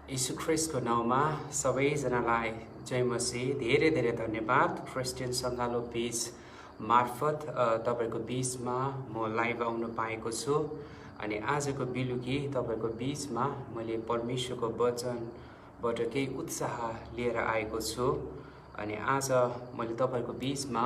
यीशु ख्रिस्टको नाउँमा सबैजनालाई जय मसीह। धेरै धेरै धन्यवाद। क्रिस्चियन सङ्गालो पेज मार्फत तपाईँको बिचमा म लाइभ आउन पाएको छु। अनि आजको बेलुकी तपाईँको बिचमा मैले परमेश्वरको वचनबाट केही उत्साह लिएर आएको छु। अनि आज मैले तपाईँको बिचमा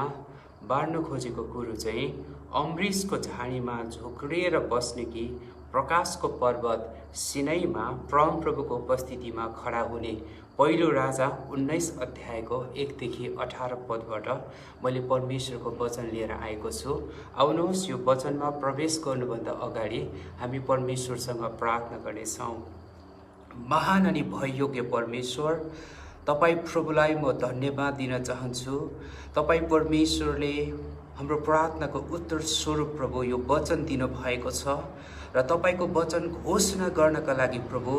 बाँड्न खोजेको कुरो चाहिँ अमृतको झाडीमा झोक्रिएर बस्ने कि प्रकाशको पर्वत सिनाईमा परमप्रभुको उपस्थितिमा खडा हुने पहिलो राजा 19 अध्यायको 1 देखि 18 पदबाट मैले परमेश्वरको वचन लिएर आएको छु। आउनुहोस् यो वचनमा प्रवेश गर्नुभन्दा अगाडि हामी परमेश्वरसँग प्रार्थना गर्नेछौँ। महान अनि भययोग्य परमेश्वर, तपाईँ प्रभुलाई म धन्यवाद दिन चाहन्छु। तपाईँ परमेश्वरले हाम्रो प्रार्थनाको उत्तर स्वरूप प्रभु यो वचन दिनुभएको छ र तपाईँको वचन घोषणा गर्नका लागि प्रभु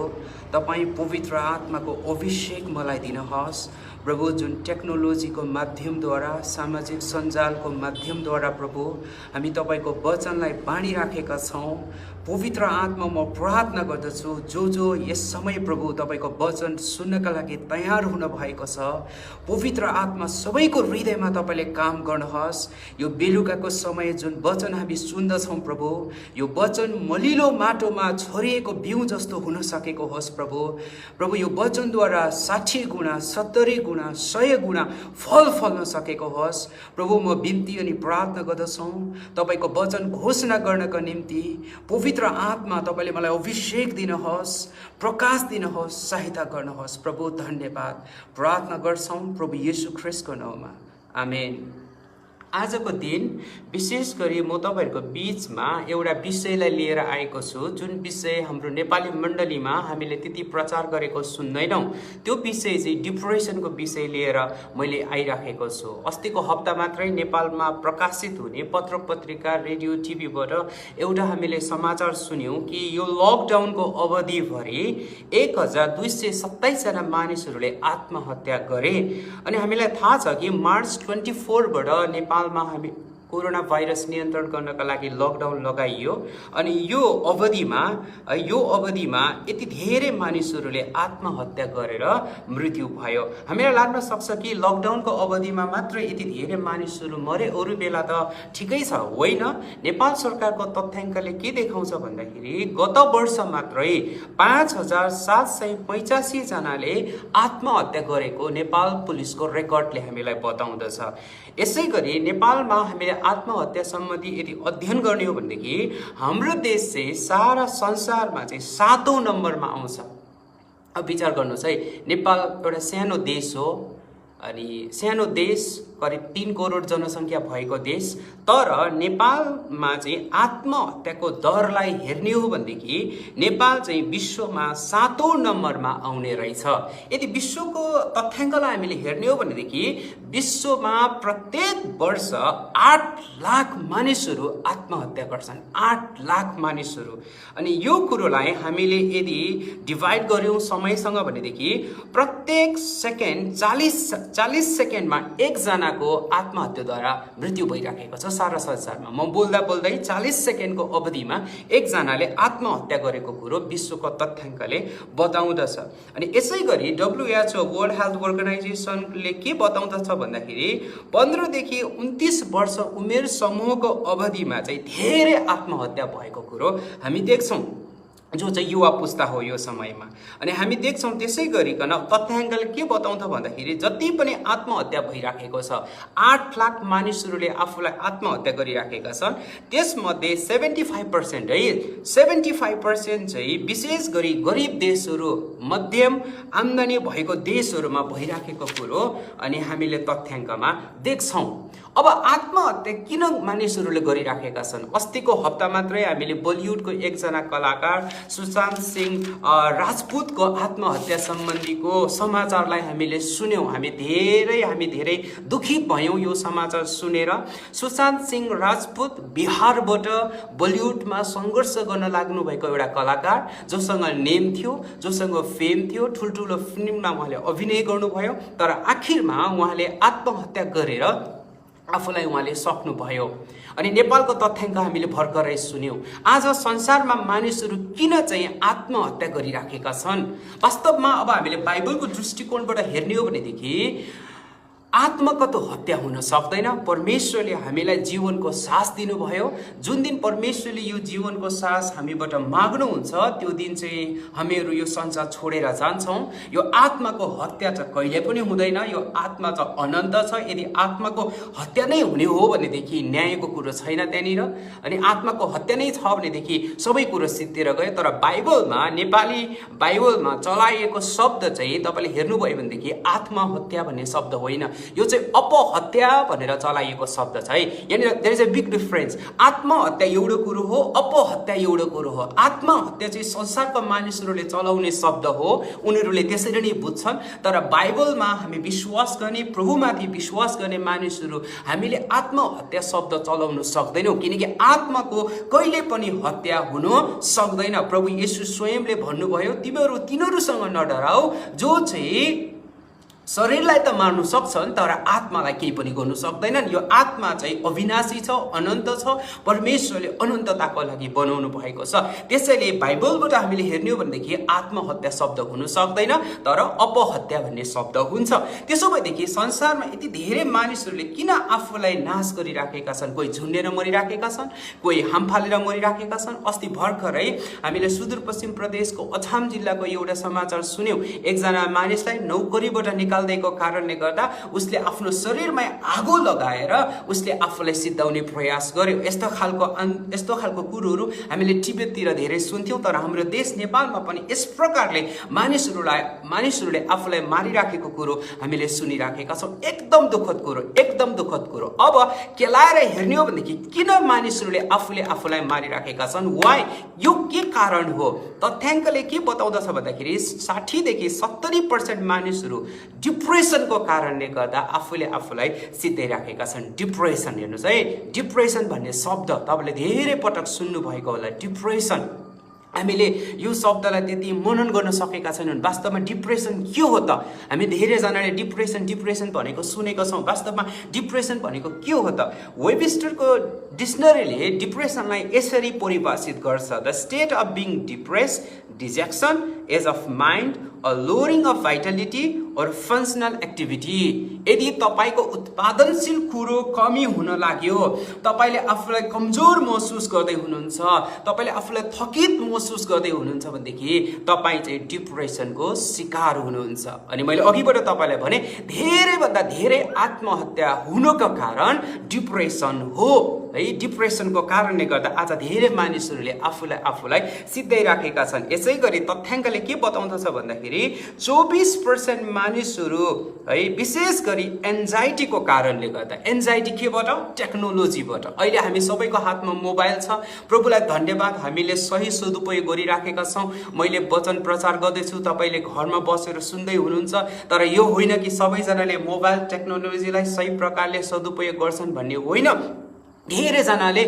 तपाईँ पवित्र आत्माको अभिषेक मलाई दिनुहोस्। प्रभु जुन टेक्नोलोजीको माध्यमद्वारा सामाजिक सञ्जालको माध्यमद्वारा प्रभु हामी तपाईँको वचनलाई बाँडिराखेका छौँ। पवित्र आत्मा म प्रार्थना गर्दछु जो यस समय प्रभु तपाईँको वचन सुन्नका लागि तयार हुन भएको छ, पवित्र आत्मा सबैको हृदयमा तपाईँले काम गर्नुहोस्। यो बेलुकाको समय जुन वचन हामी सुन्दछौँ प्रभु, यो वचन मलिलो माटोमा छरिएको बिउ जस्तो हुन सकेको होस् प्रभु। प्रभु यो वचनद्वारा 60 गुणा 70 गुणा 100 गुणा फल फल्न सकेको होस् प्रभु। म बिन्ती अनि प्रार्थना गर्दछौँ तपाईँको वचन घोषणा गर्नका निम्ति पवित्र आत्मा तपाईँले मलाई अभिषेक दिनुहोस्, प्रकाश दिनुहोस्, सहायता गर्नुहोस् प्रभु। धन्यवाद प्रार्थना गर्छौँ प्रभु येशू ख्रिस्टको नाउँमा, आमेन। आजको दिन विशेष गरी म तपाईँहरूको बिचमा एउटा विषयलाई लिएर आएको छु, जुन विषय हाम्रो नेपाली मण्डलीमा हामीले त्यति प्रचार गरेको सुन्दैनौँ। त्यो विषय चाहिँ डिप्रेसनको विषय लिएर मैले आइराखेको छु। अस्तिको हप्ता मात्रै नेपालमा प्रकाशित हुने पत्र पत्रिका, रेडियो, टिभीबाट एउटा हामीले समाचार सुन्यौँ कि यो लकडाउनको अवधिभरि 1227 जना मानिसहरूले आत्महत्या गरे। अनि हामीलाई थाहा छ कि मार्च 24बाट नेपालमा हामी कोरोना भाइरस नियन्त्रण गर्नका लागि लकडाउन लगाइयो। अनि यो अवधिमा यति धेरै मानिसहरूले आत्महत्या गरेर मृत्यु भयो। हामीलाई लाग्न सक्छ कि लकडाउनको अवधिमा मात्र यति धेरै मानिसहरू मरे, अरू बेला त ठिकै छ। होइन, नेपाल सरकारको तथ्याङ्कले के देखाउँछ भन्दाखेरि गत वर्ष मात्रै 5785 जनाले आत्महत्या गरेको नेपाल पुलिसको रेकर्डले हामीलाई बताउँदछ। यसै गरी नेपालमा हामीले आत्महत्या सम्बन्धी यदि अध्ययन गर्ने हो भनेदेखि हाम्रो देश चाहिँ सारा संसारमा चाहिँ 7औं नम्बरमा आउँछ। अब विचार गर्नुहोस् है, नेपाल एउटा सानो देश हो। अनि सानो देश, करिब 3 करोड जनसङ्ख्या भएको देश, तर नेपालमा चाहिँ आत्महत्याको दरलाई हेर्ने हो भनेदेखि नेपाल चाहिँ विश्वमा 7औं नम्बरमा आउने रहेछ। यदि विश्वको तथ्याङ्कलाई हामीले हेर्ने हो भनेदेखि विश्वमा प्रत्येक वर्ष 8 लाख मानिसहरू आत्महत्या गर्छन्, 8 लाख मानिसहरू। अनि यो कुरोलाई हामीले यदि डिभाइड गर्यौँ समयसँग भनेदेखि प्रत्येक सेकेन्ड 40 सेकेन्डमा एकजनाको आत्महत्याद्वारा मृत्यु भइराखेको छ सारा संसारमा। म बोल्दा बोल्दै 40 सेकेन्डको अवधिमा एकजनाले आत्महत्या गरेको कुरो विश्वको तथ्याङ्कले बताउँदछ। अनि यसै गरी WHO वर्ल्ड हेल्थ अर्गनाइजेसनले के बताउँदछ भन्दाखेरि 15 देखि 29 वर्ष उमेर समूहको अवधिमा चाहिँ धेरै आत्महत्या भएको कुरो हामी देख्छौँ, जो चाहिँ युवा पुस्ता हो यो समयमा। अनि हामी देख्छौँ त्यसै गरिकन तथ्याङ्कले के बताउँछ भन्दाखेरि जति पनि आत्महत्या भइराखेको छ, 8 लाख मानिसहरूले आफूलाई आत्महत्या गरिराखेका छन्, त्यसमध्ये 75% चाहिँ विशेष गरी गरिब देशहरू, मध्यम आम्दानी भएको देशहरूमा भइराखेको कुरो अनि हामीले तथ्याङ्कमा देख्छौँ। अब आत्महत्या किन मानिसहरूले गरिराखेका छन्? अस्तिको हप्ता मात्रै हामीले बलिउडको एकजना कलाकार सुशान्त सिंह राजपूतको आत्महत्या सम्बन्धीको समाचारलाई हामीले सुन्यौँ। हामी धेरै दुखित भयौँ यो समाचार सुनेर। सुशान्त सिंह राजपूत बिहारबाट बलिउडमा सङ्घर्ष गर्न लाग्नु भएको एउटा कलाकार, जोसँग नेम थियो, जोसँग फेम थियो, ठुल्ठुलो फिल्ममा उहाँले अभिनय गर्नुभयो, तर आखिरमा उहाँले आत्महत्या गरेर आफूलाई उहाँले सक्नुभयो। अनि नेपालको तथ्याङ्क हामीले भर्खरै सुन्यौँ। आज संसारमा मानिसहरू किन चाहिँ आत्महत्या गरिराखेका छन्? वास्तवमा अब हामीले बाइबलको दृष्टिकोणबाट हेर्ने हो भनेदेखि आत्मगत हत्या हुन सक्दैन। परमेश्वरले हामीलाई जीवनको सास दिनुभयो। जुन दिन परमेश्वरले यो जीवनको सास हामीबाट माग्नुहुन्छ त्यो दिन चाहिँ हामीहरू यो संसार छोडेर जान्छौँ। यो आत्माको हत्या चाहिँ कहिले पनि हुँदैन। यो आत्मा चाहिँ अनन्त छ। यदि आत्माको हत्या नै हुने हो भनेदेखि न्यायको कुरो छैन त्यहाँनिर। अनि आत्माको हत्या नै छ भनेदेखि सबै कुरो सिद्धिएर गयो। तर बाइबलमा, नेपाली बाइबलमा चलाइएको शब्द चाहिँ तपाईँले हेर्नुभयो भनेदेखि आत्महत्या भन्ने शब्द होइन, यो चाहिँ अपहत्या भनेर चलाइएको शब्द छ है। यहाँनिर there is a big difference. आत्महत्या एउटा कुरो हो, अपहत्या एउटा कुरो हो। आत्महत्या चाहिँ संसारका मानिसहरूले चलाउने शब्द हो, उनीहरूले त्यसरी नै बुझ्छन्। तर बाइबलमा हामी विश्वास गर्ने, प्रभुमाथि विश्वास गर्ने मानिसहरू हामीले आत्महत्या शब्द चलाउन सक्दैनौँ, किनकि आत्माको कहिले पनि हत्या हुन सक्दैन। प्रभु येशू स्वयंले भन्नुभयो, तिनीहरूसँग नडराऊ जो चाहिँ शरीरलाई त मार्नु सक्छन् तर आत्मालाई केही पनि गर्नु सक्दैनन्। यो आत्मा चाहिँ अविनाशी छ, अनन्त छ। परमेश्वरले अनन्तताको लागि बनाउनु भएको छ। त्यसैले बाइबलबाट हामीले हेर्ने हो भनेदेखि आत्महत्या शब्द हुन सक्दैन, तर अपहत्या भन्ने शब्द हुन्छ। त्यसो भएदेखि संसारमा यति धेरै मानिसहरूले किन आफूलाई नाश गरिराखेका छन्? कोही झुन्डेर मरिराखेका छन्, कोही हामफालेर मरिराखेका छन्। अस्ति भर्खरै हामीले सुदूरपश्चिम प्रदेशको अछाम जिल्लाको एउटा समाचार सुन्यौँ। एकजना मानिसलाई नौकरीबाट निकाल्दैको कारणले गर्दा उसले आफ्नो शरीरमा आगो लगाएर उसले आफूलाई सिद्धाउने प्रयास गर्यो। यस्तो खालको कुरोहरू हामीले टिबेटतिर धेरै सुन्थ्यौँ। तर हाम्रो देश नेपालमा पनि यस प्रकारले मानिसहरूले आफूलाई मारिराखेको कुरो हामीले सुनिराखेका छौँ। एकदम दुःखद कुरो, एकदम दुःखद कुरो। अब केलाएर हेर्ने हो भनेदेखि किन मानिसहरूले आफूलाई मारिराखेका छन्? वाइ? यो के कारण हो? तथ्याङ्कले के बताउँदछ भन्दाखेरि 60 देखि 70% मानिसहरू डिप्रेसनको कारणले गर्दा आफूलाई सिद्धाइराखेका छन्। डिप्रेसन हेर्नुहोस् है, डिप्रेसन भन्ने शब्द तपाईँले धेरै पटक सुन्नुभएको होला। डिप्रेसन, हामीले यो शब्दलाई त्यति मनन गर्न सकेका छैनौँ। वास्तवमा डिप्रेसन के हो त? हामी धेरैजनाले डिप्रेसन भनेको सुनेको छौँ। वास्तवमा डिप्रेसन भनेको के हो त? वेबस्टरको डिक्सनरीले डिप्रेसनलाई यसरी परिभाषित गर्छ: the state of being depressed, dejection, as of mind, a lowering of vitality or functional activity। यदि तपाईको उत्पादनशील कुरो कमी हुन लाग्यो, तपाईले आफूलाई कमजोर महसुस गर्दै हुनुहुन्छ, तपाईले आफूलाई थकित महसुस गर्दै हुनुहुन्छ भनेदेखि तपाई चाहिँ डिप्रेसनको शिकार हुनुहुन्छ। अनि मैले अघिबाट तपाईलाई भने धेरैभन्दा धेरै आत्महत्या हुनको कारण डिप्रेसन हो है। डिप्रेसनको कारणले गर्दा आज धेरै मानिसहरूले आफूलाई सिद्धाइराखेका छन्। यसै गरी तथ्याङ्कले के बताउँदछ भन्दाखेरि 24% मानिसहरू है विशेष गरी एन्जाइटीको कारणले गर्दा, एन्जाइटी केबाट? टेक्नोलोजीबाट। अहिले हामी सबैको हातमा मोबाइल छ। प्रभुलाई धन्यवाद, हामीले सही सदुपयोग गरिराखेका छौँ। मैले वचन प्रचार गर्दैछु, तपाईँले घरमा बसेर सुन्दै हुनुहुन्छ। तर यो होइन कि सबैजनाले मोबाइल टेक्नोलोजीलाई सही प्रकारले सदुपयोग गर्छन् भन्ने होइन। धेरैजनाले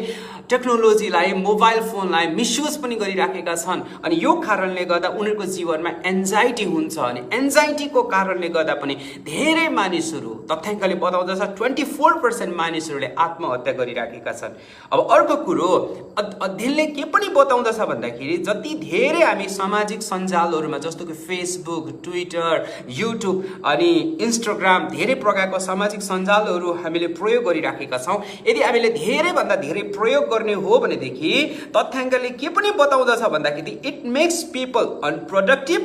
टेक्नोलोजीलाई, मोबाइल फोनलाई मिसयुज पनि गरिराखेका छन्। अनि यो कारणले गर्दा उनीहरूको जीवनमा एन्जाइटी हुन्छ। अनि एन्जाइटीको कारणले गर्दा पनि धेरै मानिसहरू, तथ्याङ्कले बताउँदछ 24% मानिसहरूले आत्महत्या गरिराखेका छन्। अब अर्को कुरो अध्ययनले के पनि बताउँदछ भन्दाखेरि जति धेरै हामी सामाजिक सञ्जालहरूमा जस्तो कि फेसबुक, ट्विटर, युट्युब अनि इन्स्टाग्राम, धेरै प्रकारको सामाजिक सञ्जालहरू हामीले प्रयोग गरिराखेका छौँ। यदि हामीले धेरैभन्दा धेरै प्रयोग गर्ने हो भनेदेखि तथ्याङ्कले के पनि बताउँदछ भन्दाखेरि इट मेक्स पिपल अनप्रोडक्टिभ,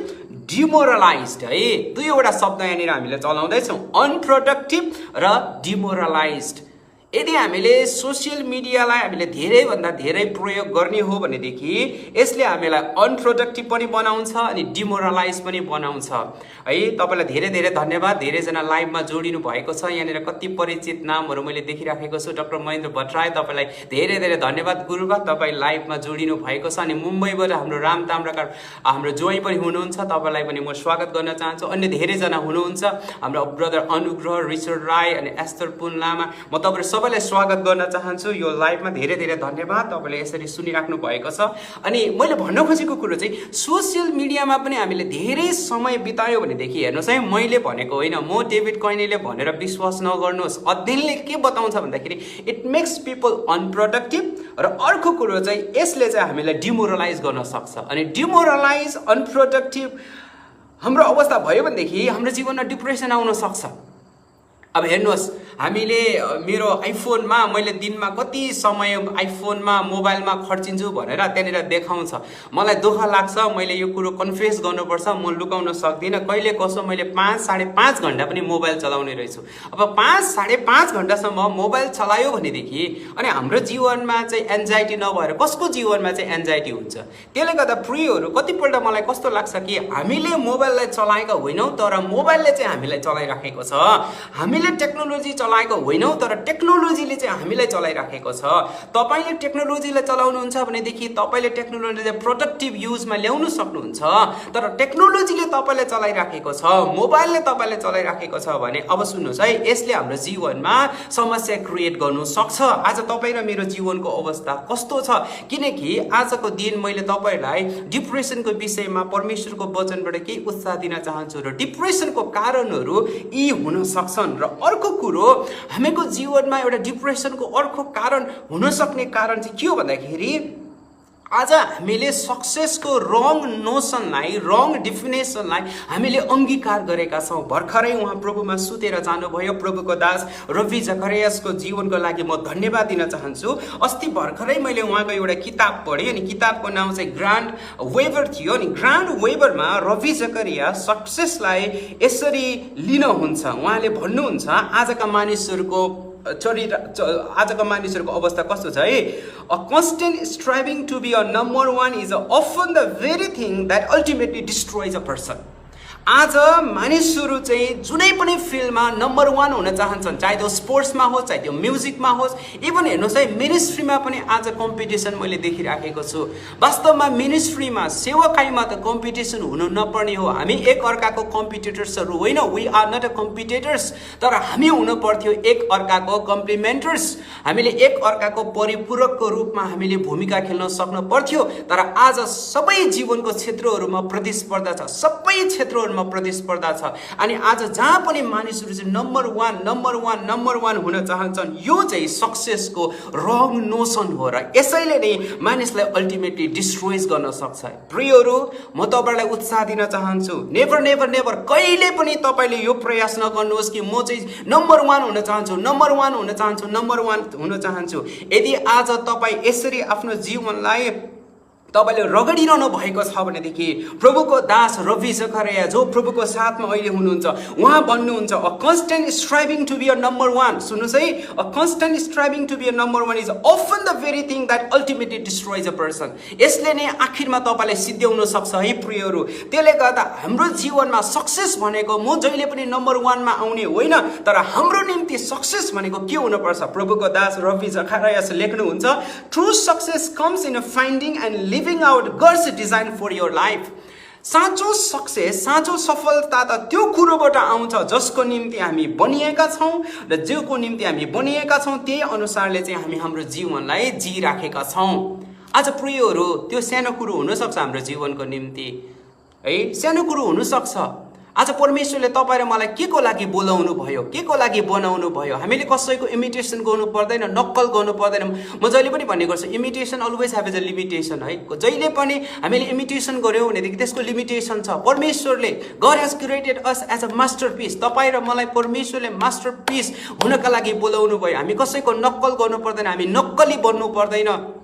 डिमोरलाइज्ड है। दुईवटा शब्द यहाँनिर हामीले चलाउँदैछौँ, अनप्रोडक्टिभ र डिमोरलाइज्ड। यदि हामीले सोसियल मिडियालाई हामीले धेरैभन्दा धेरै प्रयोग गर्ने हो भनेदेखि यसले हामीलाई अनप्रोडक्टिभ पनि बनाउँछ अनि डिमोरलाइज पनि बनाउँछ है। तपाईँलाई धेरै धेरै धन्यवाद। धेरैजना लाइभमा जोडिनु भएको छ। यहाँनिर कति परिचित नामहरू मैले देखिराखेको छु। डाक्टर महेन्द्र भट्टराई, तपाईँलाई धेरै धेरै धन्यवाद गुरुबा, तपाईँ लाइभमा जोडिनु भएको छ। अनि मुम्बईबाट हाम्रो राम ताम्राकार हाम्रो जोइ पनि हुनुहुन्छ, तपाईँलाई पनि म स्वागत गर्न चाहन्छु। अन्य धेरैजना हुनुहुन्छ, हाम्रो ब्रदर अनुग्रह, रिचर्ड राई अनि एस्तर पुन लामा। म तपाईँहरू सबैलाई स्वागत गर्न चाहन्छु यो लाइभमा। धेरै धेरै धन्यवाद, तपाईँले यसरी सुनिराख्नु भएको छ। अनि मैले भन्न खोजेको कुरो चाहिँ सोसियल मिडियामा पनि हामीले धेरै समय बितायो भनेदेखि हेर्नुहोस् है, मैले भनेको होइन, म डेभिड कइनीले भनेर विश्वास नगर्नुहोस्। अध्ययनले के बताउँछ भन्दाखेरि इट मेक्स पिपल अनप्रोडक्टिभ, र अर्को कुरो चाहिँ यसले चाहिँ हामीलाई डिमोरलाइज गर्न सक्छ। अनि डिमोरलाइज, अनप्रोडक्टिभ हाम्रो अवस्था भयो भनेदेखि हाम्रो जीवनमा डिप्रेसन आउन सक्छ। अब हेर्नुहोस्, हामीले मेरो आइफोनमा मैले दिनमा कति समय आइफोनमा मोबाइलमा खर्चिन्छु भनेर त्यहाँनिर देखाउँछ। मलाई दुःख लाग्छ, मैले यो कुरो कन्फेस गर्नुपर्छ, म लुकाउन सक्दिनँ। कहिले कसो मैले 5-5.5 घन्टा पनि मोबाइल चलाउने रहेछु। अब 5-5.5 घन्टासम्म मोबाइल चलायो भनेदेखि अनि हाम्रो जीवनमा चाहिँ एन्जाइटी नभएर कसको जीवनमा चाहिँ एन्जाइटी हुन्छ? त्यसले गर्दा प्रियहरू, कतिपल्ट मलाई कस्तो लाग्छ कि हामीले मोबाइललाई चलाएका होइनौँ, तर मोबाइलले चाहिँ हामीलाई चलाइराखेको छ। हामीले टेक्नोलोजी चलाएको होइनौँ, तर टेक्नोलोजीले चाहिँ हामीलाई चलाइराखेको छ। तपाईँले टेक्नोलोजीलाई चलाउनुहुन्छ भनेदेखि तपाईँले टेक्नोलोजीलाई प्रोडक्टिभ युजमा ल्याउनु सक्नुहुन्छ, तर टेक्नोलोजीले तपाईँलाई चलाइराखेको छ, मोबाइलले तपाईँलाई चलाइराखेको छ भने अब सुन्नुहोस् है, यसले हाम्रो जीवनमा समस्या क्रिएट गर्नु सक्छ। आज तपाईँ र मेरो जीवनको अवस्था कस्तो छ? किनकि आजको दिन मैले तपाईँलाई डिप्रेसनको विषयमा परमेश्वरको वचनबाट केही उत्साह दिन चाहन्छु, र डिप्रेसनको कारणहरू यी हुन सक्छन्। र अर्को कुरो, हामीको जीवनमा एउटा डिप्रेसनको अर्को कारण हुन सक्ने कारण चाहिँ के हो भन्दाखेरि आज हामीले सक्सेसको रङ नोसनलाई, रङ डेफिनेसनलाई हामीले अंगीकार गरेका छौँ। भर्खरै उहाँ प्रभुमा सुतेर जानुभयो, प्रभुको दास रवि जकरियासको जीवनको लागि म धन्यवाद दिन चाहन्छु। अस्ति भर्खरै मैले उहाँको एउटा किताब पढेँ, अनि किताबको नाम चाहिँ ग्रान्ड वेबर थियो। अनि ग्रान्ड वेबरमा रवि जकरिया सक्सेसलाई यसरी लिनुहुन्छ। उहाँले भन्नुहुन्छ आजका मानिसहरूको आजको मानिसहरूको अवस्था कस्तो छ है? A constant striving to be a number one is often the very thing that ultimately destroys a person. आज मानिसहरू चाहिँ जुनै पनि फिल्डमा नम्बर वान हुन चाहन्छन्, चाहे त्यो स्पोर्ट्समा होस्, चाहे त्यो म्युजिकमा होस्, इभन हेर्नुहोस् है मिनिस्ट्रीमा पनि आज कम्पिटिसन मैले देखिराखेको छु। वास्तवमा मिनिस्ट्रीमा, सेवाकाईमा त कम्पिटिसन हुनु नपर्ने हो। हामी एक अर्काको कम्पिटिटर्सहरू होइन, we are not a competitors, तर हामी हुनु पर्थ्यो एक अर्काको कम्प्लिमेन्टर्स। हामीले एक अर्काको परिपूरकको रूपमा हामीले भूमिका खेल्न सक्नु पर्थ्यो। तर आज सबै जीवनको क्षेत्रहरूमा प्रतिस्पर्धा छ, सबै क्षेत्रहरूमा प्रतिस्पर्धा छ। अनि आज जहाँ पनि मानिसहरू चाहिँ नम्बर वान हुन चाहन्छन्, यो चाहिँ सक्सेसको रङ नोसन हो, र यसैले नै मानिसलाई अल्टिमेटली डिस्ट्रोइज गर्न सक्छ। प्रियहरू, म तपाईँलाई उत्साह दिन चाहन्छु, नेभर नेभर नेभर कहिले पनि तपाईँले यो प्रयास नगर्नुहोस् कि म चाहिँ नम्बर वान हुन चाहन्छु, नम्बर वान हुन चाहन्छु, नम्बर वान हुन चाहन्छु। यदि आज तपाईँ यसरी आफ्नो जीवनलाई तपाईँले रगडिरहनु भएको छ भनेदेखि प्रभुको दास रवि जकरिया जो प्रभुको साथमा अहिले हुनुहुन्छ, उहाँ भन्नुहुन्छ a constant striving to be a number one. सुन्नुहोस् है, a constant striving to be a number one is often the very thing that ultimately destroys a person. यसले नै आखिरमा तपाईँलाई सिद्ध्याउन सक्छ है प्रियहरू। त्यसले गर्दा हाम्रो जीवनमा सक्सेस भनेको म जहिले पनि नम्बर वानमा आउने होइन, तर हाम्रो निम्ति सक्सेस भनेको के हुनुपर्छ? प्रभुको दास रवि जकरियाले लेख्नुहुन्छ, true success comes in finding and living out God's design for your life. साँचो सक्सेस, साँचो सफलता त त्यो कुरोबाट आउँछ जसको निम्ति हामी बनिएका छौँ, र जोको निम्ति हामी बनिएका छौँ त्यही अनुसारले चाहिँ हामी हाम्रो जीवनलाई जिइराखेका छौँ। आज प्रियहरू, त्यो सानो कुरो हुनसक्छ हाम्रो जीवनको निम्ति है, सानो कुरो हुनसक्छ। आज परमेश्वरले तपाईँ र मलाई के को लागि बोलाउनु भयो, के को लागि बनाउनु भयो? हामीले कसैको इमिटेसन गर्नु पर्दैन, नक्कल गर्नु पर्दैन। म जहिले पनि भन्ने गर्छु, imitation always have as a limitation है। जहिले पनि हामीले इमिटेसन गऱ्यौँ भनेदेखि त्यसको लिमिटेसन छ। परमेश्वरले God has created us as a masterpiece. तपाईँ र मलाई परमेश्वरले मास्टरपिस हुनका लागि बोलाउनु भयो। हामी कसैको नक्कल गर्नु पर्दैन, हामी नक्कली बन्नु पर्दैन।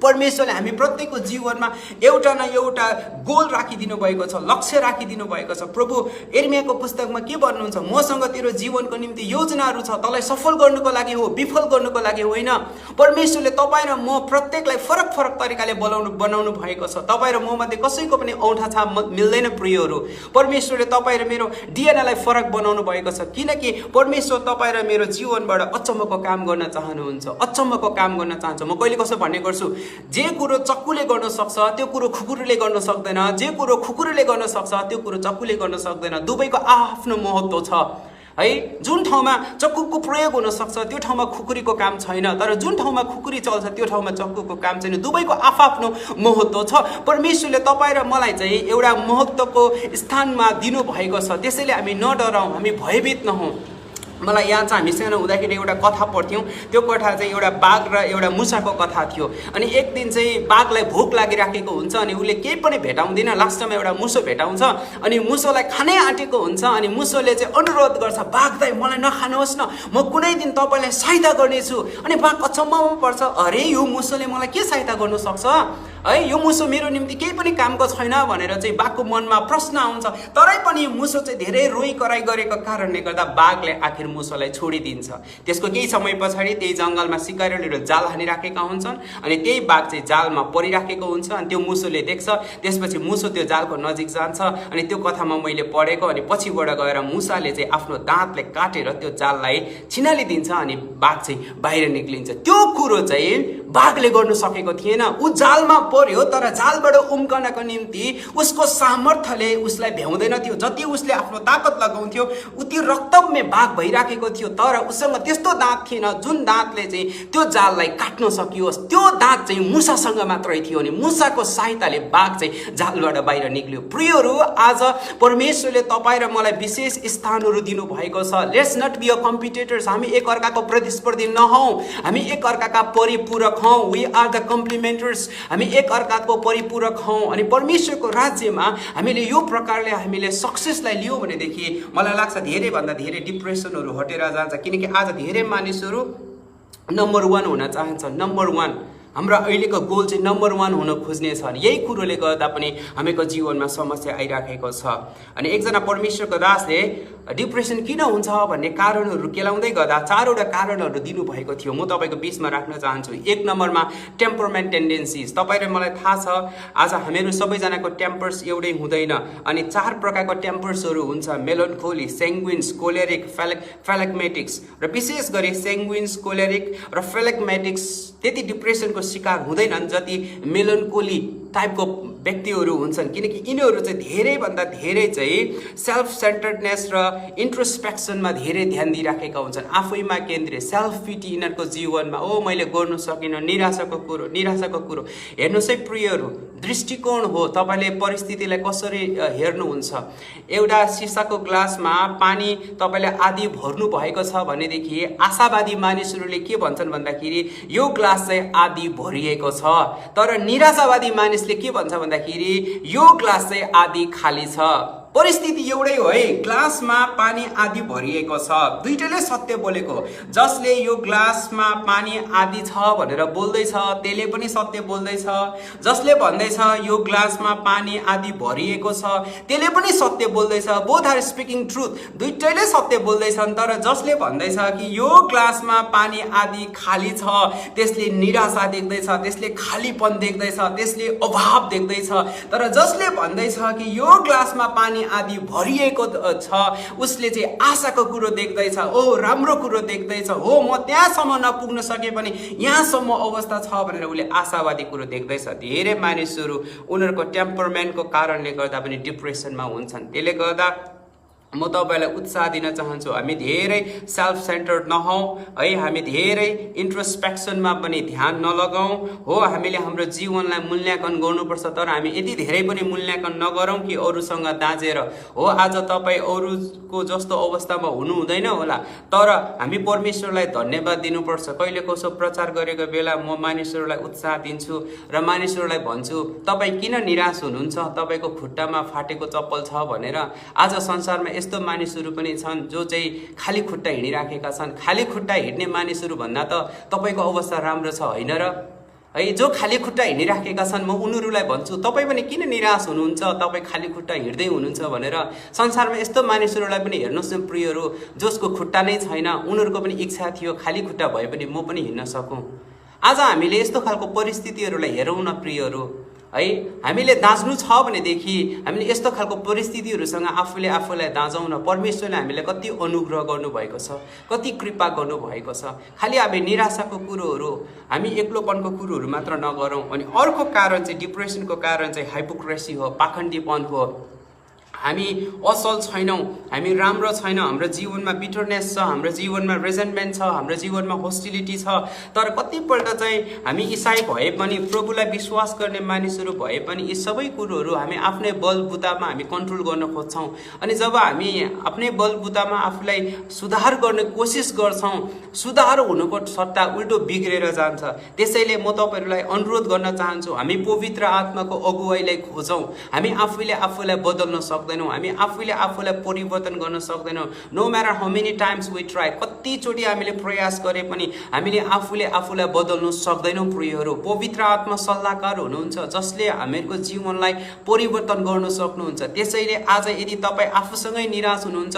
परमेश्वरले हामी प्रत्येकको जीवनमा एउटा न एउटा गोल राखिदिनु भएको छ, लक्ष्य राखिदिनु भएको छ। प्रभु यिर्मयाको पुस्तकमा के भन्नुहुन्छ? मसँग तेरो जीवनको निम्ति योजनाहरू छ, तँलाई सफल गर्नुको लागि हो, विफल गर्नुको लागि होइन। परमेश्वरले तपाईँ र म प्रत्येकलाई फरक फरक तरिकाले बनाउनु भएको छ। तपाईँ र म मध्ये कसैको पनि औँठा छाप मिल्दैन प्रियहरू। परमेश्वरले तपाईँ र मेरो डिएनएलाई फरक बनाउनु भएको छ, किनकि परमेश्वर तपाईँ र मेरो जीवनबाट अचम्मको काम गर्न चाहनुहुन्छ, अचम्मको काम गर्न चाहन्छ। म कहिले कसो भन्ने गर्छु, जे कुरो चक्कुले गर्न सक्छ त्यो कुरो खुकुरीले गर्न सक्दैन, जे कुरो खुकुरीले गर्न सक्छ त्यो कुरो चक्कुले गर्न सक्दैन। दुवैको आफ्नो महत्त्व छ। है। जुन ठाउँमा चक्कुको प्रयोग हुन सक्छ त्यो ठाउँमा खुकुरीको काम छैन, तर जुन ठाउँमा खुकुरी चल्छ त्यो ठाउँमा चक्कुको काम छैन। दुवैको आफआफ्नो महत्त्व छ। परमेश्वरले तपाईँ र मलाई चाहिँ एउटा महत्त्वको स्थानमा दिनुभएको छ। त्यसैले हामी नडराउँ, हामी भयभीत नहौँ। मलाई याद छ हामी सानो हुँदाखेरि एउटा कथा पढ्थ्यौँ। त्यो कथा चाहिँ एउटा बाघ र एउटा मुसाको कथा थियो। अनि एक दिन चाहिँ बाघलाई भोक लागिराखेको हुन्छ अनि उसले केही पनि भेटाउँदैन। लास्टमा एउटा मुसो भेटाउँछ अनि मुसोलाई खानै आँटेको हुन्छ। अनि मुसोले चाहिँ अनुरोध गर्छ, बाघ दाइ मलाई नखानुहोस् न, म कुनै दिन तपाईँलाई सहायता गर्नेछु। अनि बाघ अचम्ममा पर्छ, अरे यो मुसोले मलाई के सहायता गर्नु सक्छ है, यो मुसो मेरो निम्ति केही पनि कामको छैन भनेर चाहिँ बाघको मनमा प्रश्न आउँछ। तरै पनि मुसो चाहिँ धेरै रोइ कराइ गरेको कारणले गर्दा बाघले आखिर मुसोलाई छोडिदिन्छ। त्यसको केही समय पछाडि त्यही जङ्गलमा सिकारीहरूले जाल हानिराखेका हुन्छन् अनि त्यही बाघ चाहिँ जालमा परिराखेको हुन्छ। अनि त्यो मुसोले देख्छ। त्यसपछि मुसो त्यो जालको नजिक जान्छ अनि त्यो कथामा मैले पढेको। अनि पछिबाट गएर मुसाले चाहिँ आफ्नो दाँतले काटेर त्यो जाललाई छिनालिदिन्छ अनि बाघ चाहिँ बाहिर निक्लिन्छ। त्यो कुरो चाहिँ बाघले गर्नु सकेको थिएन। ऊ जालमा पर्यो तर जालबाट उम्कनको निम्ति उसको सामर्थ्यले उसलाई भ्याउँदैन थियो। जति उसले आफ्नो ताकत लगाउँथ्यो उति रक्तम्य बाघ भइराखेको थियो। तर उसँग त्यस्तो दाँत थिएन जुन दाँतले चाहिँ त्यो जाललाई काट्न सकियोस्। त्यो दाँत चाहिँ मुसासँग मात्रै थियो अनि मुसाको सहायताले बाघ चाहिँ जालबाट बाहिर निक्ल्यो। प्रियहरू, आज परमेश्वरले तपाईँ र मलाई विशेष स्थानहरू दिनुभएको छ। Let's not be a competitors. हामी एकअर्काको प्रतिस्पर्धी नहौँ, हामी एकअर्काका परिपूरक हौँ। We are the complementers. हामी एकअर्काको परिपूरक हौँ अनि परमेश्वरको राज्यमा हामीले यो प्रकारले हामीले सक्सेसलाई लियौँ भनेदेखि मलाई लाग्छ धेरैभन्दा धेरै डिप्रेसनहरू हटेर जान्छ। किनकि आज धेरै मानिसहरू नम्बर 1 हुन चाहन्छ। नम्बर 1 हाम्रो अहिलेको गोल चाहिँ नम्बर 1 हुन खोज्ने छ। अनि यही कुरोले गर्दा पनि हामीको जीवनमा समस्या आइराखेको छ। अनि एकजना परमेश्वरको दासले डिप्रेसन किन हुन्छ भन्ने कारणहरू केलाउँदै गर्दा 4वटा कारणहरू दिनुभएको थियो। म तपाईँको बीचमा राख्न चाहन्छु। 1 नम्बरमा टेम्परमेन्ट टेन्डेन्सिज। तपाईँ र मलाई थाहा छ आज हामीहरू सबैजनाको टेम्पर्स एउटै हुँदैन। अनि 4 प्रकारको टेम्पर्सहरू हुन्छ, मेलन्कोली, सेङ्ग्विन्स, कोलेरिक, फ्यालेग्मेटिक्स। र विशेष गरी सेङ्ग्विन्स, कोलेरिक र फ्यालेग्मेटिक्स त्यति डिप्रेसनको शिकार हुँदैनन् जति मेलन्कोली टाइपको व्यक्तिहरू हुन्छन्। किनकि यिनीहरू चाहिँ धेरैभन्दा धेरै चाहिँ सेल्फ सेन्टर्डनेस र इन्ट्रोस्पेक्सनमा धेरै ध्यान दिइराखेका हुन्छन्। आफैमा केन्द्रित सेल्फ पिटी यिनीहरूको जीवनमा। मैले गर्नु सकिनँ, निराशाको कुरो। हेर्नुहोस् है प्रियहरू, दृष्टिकोण हो तपाईँले परिस्थितिलाई कसरी हेर्नुहुन्छ। एउटा सिसाको ग्लासमा पानी तपाईँले आधी भर्नु भएको छ भनेदेखि आशावादी मानिसहरूले के भन्छन् भन्दाखेरि यो ग्लास चाहिँ आधी भरिएको छ। तर निराशावादी मानिसले के भन्छ भन्दाखेरि यो ग्लास चाहिँ आधी खाली छ। परिस्थिति एउटै हो है, ग्लासमा पानी आधी भरिएको छ। दुईटैले सत्य बोलेको। जसले यो ग्लासमा पानी आधी छ भनेर बोल्दैछ त्यसले पनि सत्य बोल्दैछ। जसले भन्दैछ यो ग्लासमा पानी आधी भरिएको छ त्यसले पनि सत्य बोल्दैछ। Both are speaking truth. दुईटैले सत्य बोल्दैछन्। तर जसले भन्दैछ कि यो ग्लासमा पानी आधी खाली छ त्यसले निराशा देख्दैछ, त्यसले खालीपन देख्दैछ, त्यसले अभाव देख्दैछ। तर जसले भन्दैछ कि यो ग्लासमा पानी आदि भरिएको छ उसले चाहिँ आशाको कुरो देख्दैछ। राम्रो कुरो देख्दैछ। म त्यहाँसम्म नपुग्न सके पनि यहाँसम्म अवस्था छ भनेर उसले आशावादी कुरो देख्दैछ। धेरै मानिसहरू उनीहरूको टेम्परमेन्टको कारणले गर्दा पनि डिप्रेसनमा हुन्छन्। त्यसले गर्दा म तपाईलाई उत्साह दिन चाहन्छु, हामी धेरै सेल्फ सेन्टर्ड नहौँ है, हामी धेरै इन्ट्रोस्पेक्सनमा पनि ध्यान नलगाउँ। हामीले हाम्रो जीवनलाई मूल्याङ्कन गर्नुपर्छ, तर हामी यति धेरै पनि मूल्याङ्कन नगरौँ कि अरूसँग दाँजेर। आज तपाईँ अरूको जस्तो अवस्थामा हुनु हुँदैन होला, तर हामी परमेश्वरलाई धन्यवाद दिनुपर्छ। कहिले कसो प्रचार गरेको बेला म मानिसहरूलाई उत्साह दिन्छु र मानिसहरूलाई भन्छु तपाईँ किन निराश हुनुहुन्छ, तपाईँको खुट्टामा फाटेको चप्पल छ भनेर। आज संसारमा यस्तो मानिसहरू पनि छन् जो चाहिँ खाली खुट्टा हिँडिराखेका छन्। खाली खुट्टा हिँड्ने मानिसहरू भन्दा त तपाईँको अवस्था राम्रो छ होइन र है। जो खाली खुट्टा हिँडिराखेका छन् म उनीहरूलाई भन्छु तपाईँ पनि किन निराश हुनुहुन्छ, तपाईँ खाली खुट्टा हिँड्दै हुनुहुन्छ भनेर। संसारमा यस्तो मानिसहरूलाई पनि हेर्नुहोस् न प्रियहरू, जसको खुट्टा नै छैन, उनीहरूको पनि इच्छा थियो खाली खुट्टा भए पनि म पनि हिँड्न सकौँ। आज हामीले यस्तो खालको परिस्थितिहरूलाई हेरौँ न प्रियहरू है। हामीले दाँच्नु छ भनेदेखि हामीले यस्तो खालको परिस्थितिहरूसँग आफूलाई दाँचौँ न। परमेश्वरले हामीलाई कति अनुग्रह गर्नुभएको छ, कति कृपा गर्नुभएको छ। खालि हामी निराशाको कुरोहरू, हामी एक्लोपनको कुरोहरू मात्र नगरौँ। अनि अर्को कारण चाहिँ डिप्रेसनको कारण चाहिँ हाइपोक्रेसी हो, पाखण्डीपन हो। हामी असल छैनौँ, हामी राम्रो छैनौँ, हाम्रो जीवनमा बिटरनेस छ, हाम्रो जीवनमा रेजेन्टमेन्ट छ, हाम्रो जीवनमा होस्टिलिटी छ। तर कतिपल्ट चाहिँ हामी इसाई भए पनि, प्रभुलाई विश्वास गर्ने मानिसहरू भए पनि यी सबै कुरोहरू हामी आफ्नै बलबुतामा हामी कन्ट्रोल गर्न खोज्छौँ। अनि जब हामी आफ्नै बलबुतामा आफूलाई सुधार गर्ने कोसिस गर्छौँ, सुधार हुनुको सट्टा उल्टो बिग्रेर जान्छ। त्यसैले म तपाईँहरूलाई अनुरोध गर्न चाहन्छु, हामी पवित्र आत्माको अगुवाईलाई खोजौँ। हामी आफूले आफूलाई बदल्न सक्दैनौँ, हामी आफूले आफूलाई परिवर्तन गर्न सक्दैनौँ। No matter how many times we try, कतिचोटि हामीले प्रयास गरे पनि हामीले आफूले आफूलाई बदल्न सक्दैनौँ। प्रियहरू, पवित्र आत्मा सल्लाहकार हुनुहुन्छ जसले हामीहरूको जीवनलाई परिवर्तन गर्न सक्नुहुन्छ। त्यसैले आज यदि तपाईँ आफूसँगै निराश हुनुहुन्छ,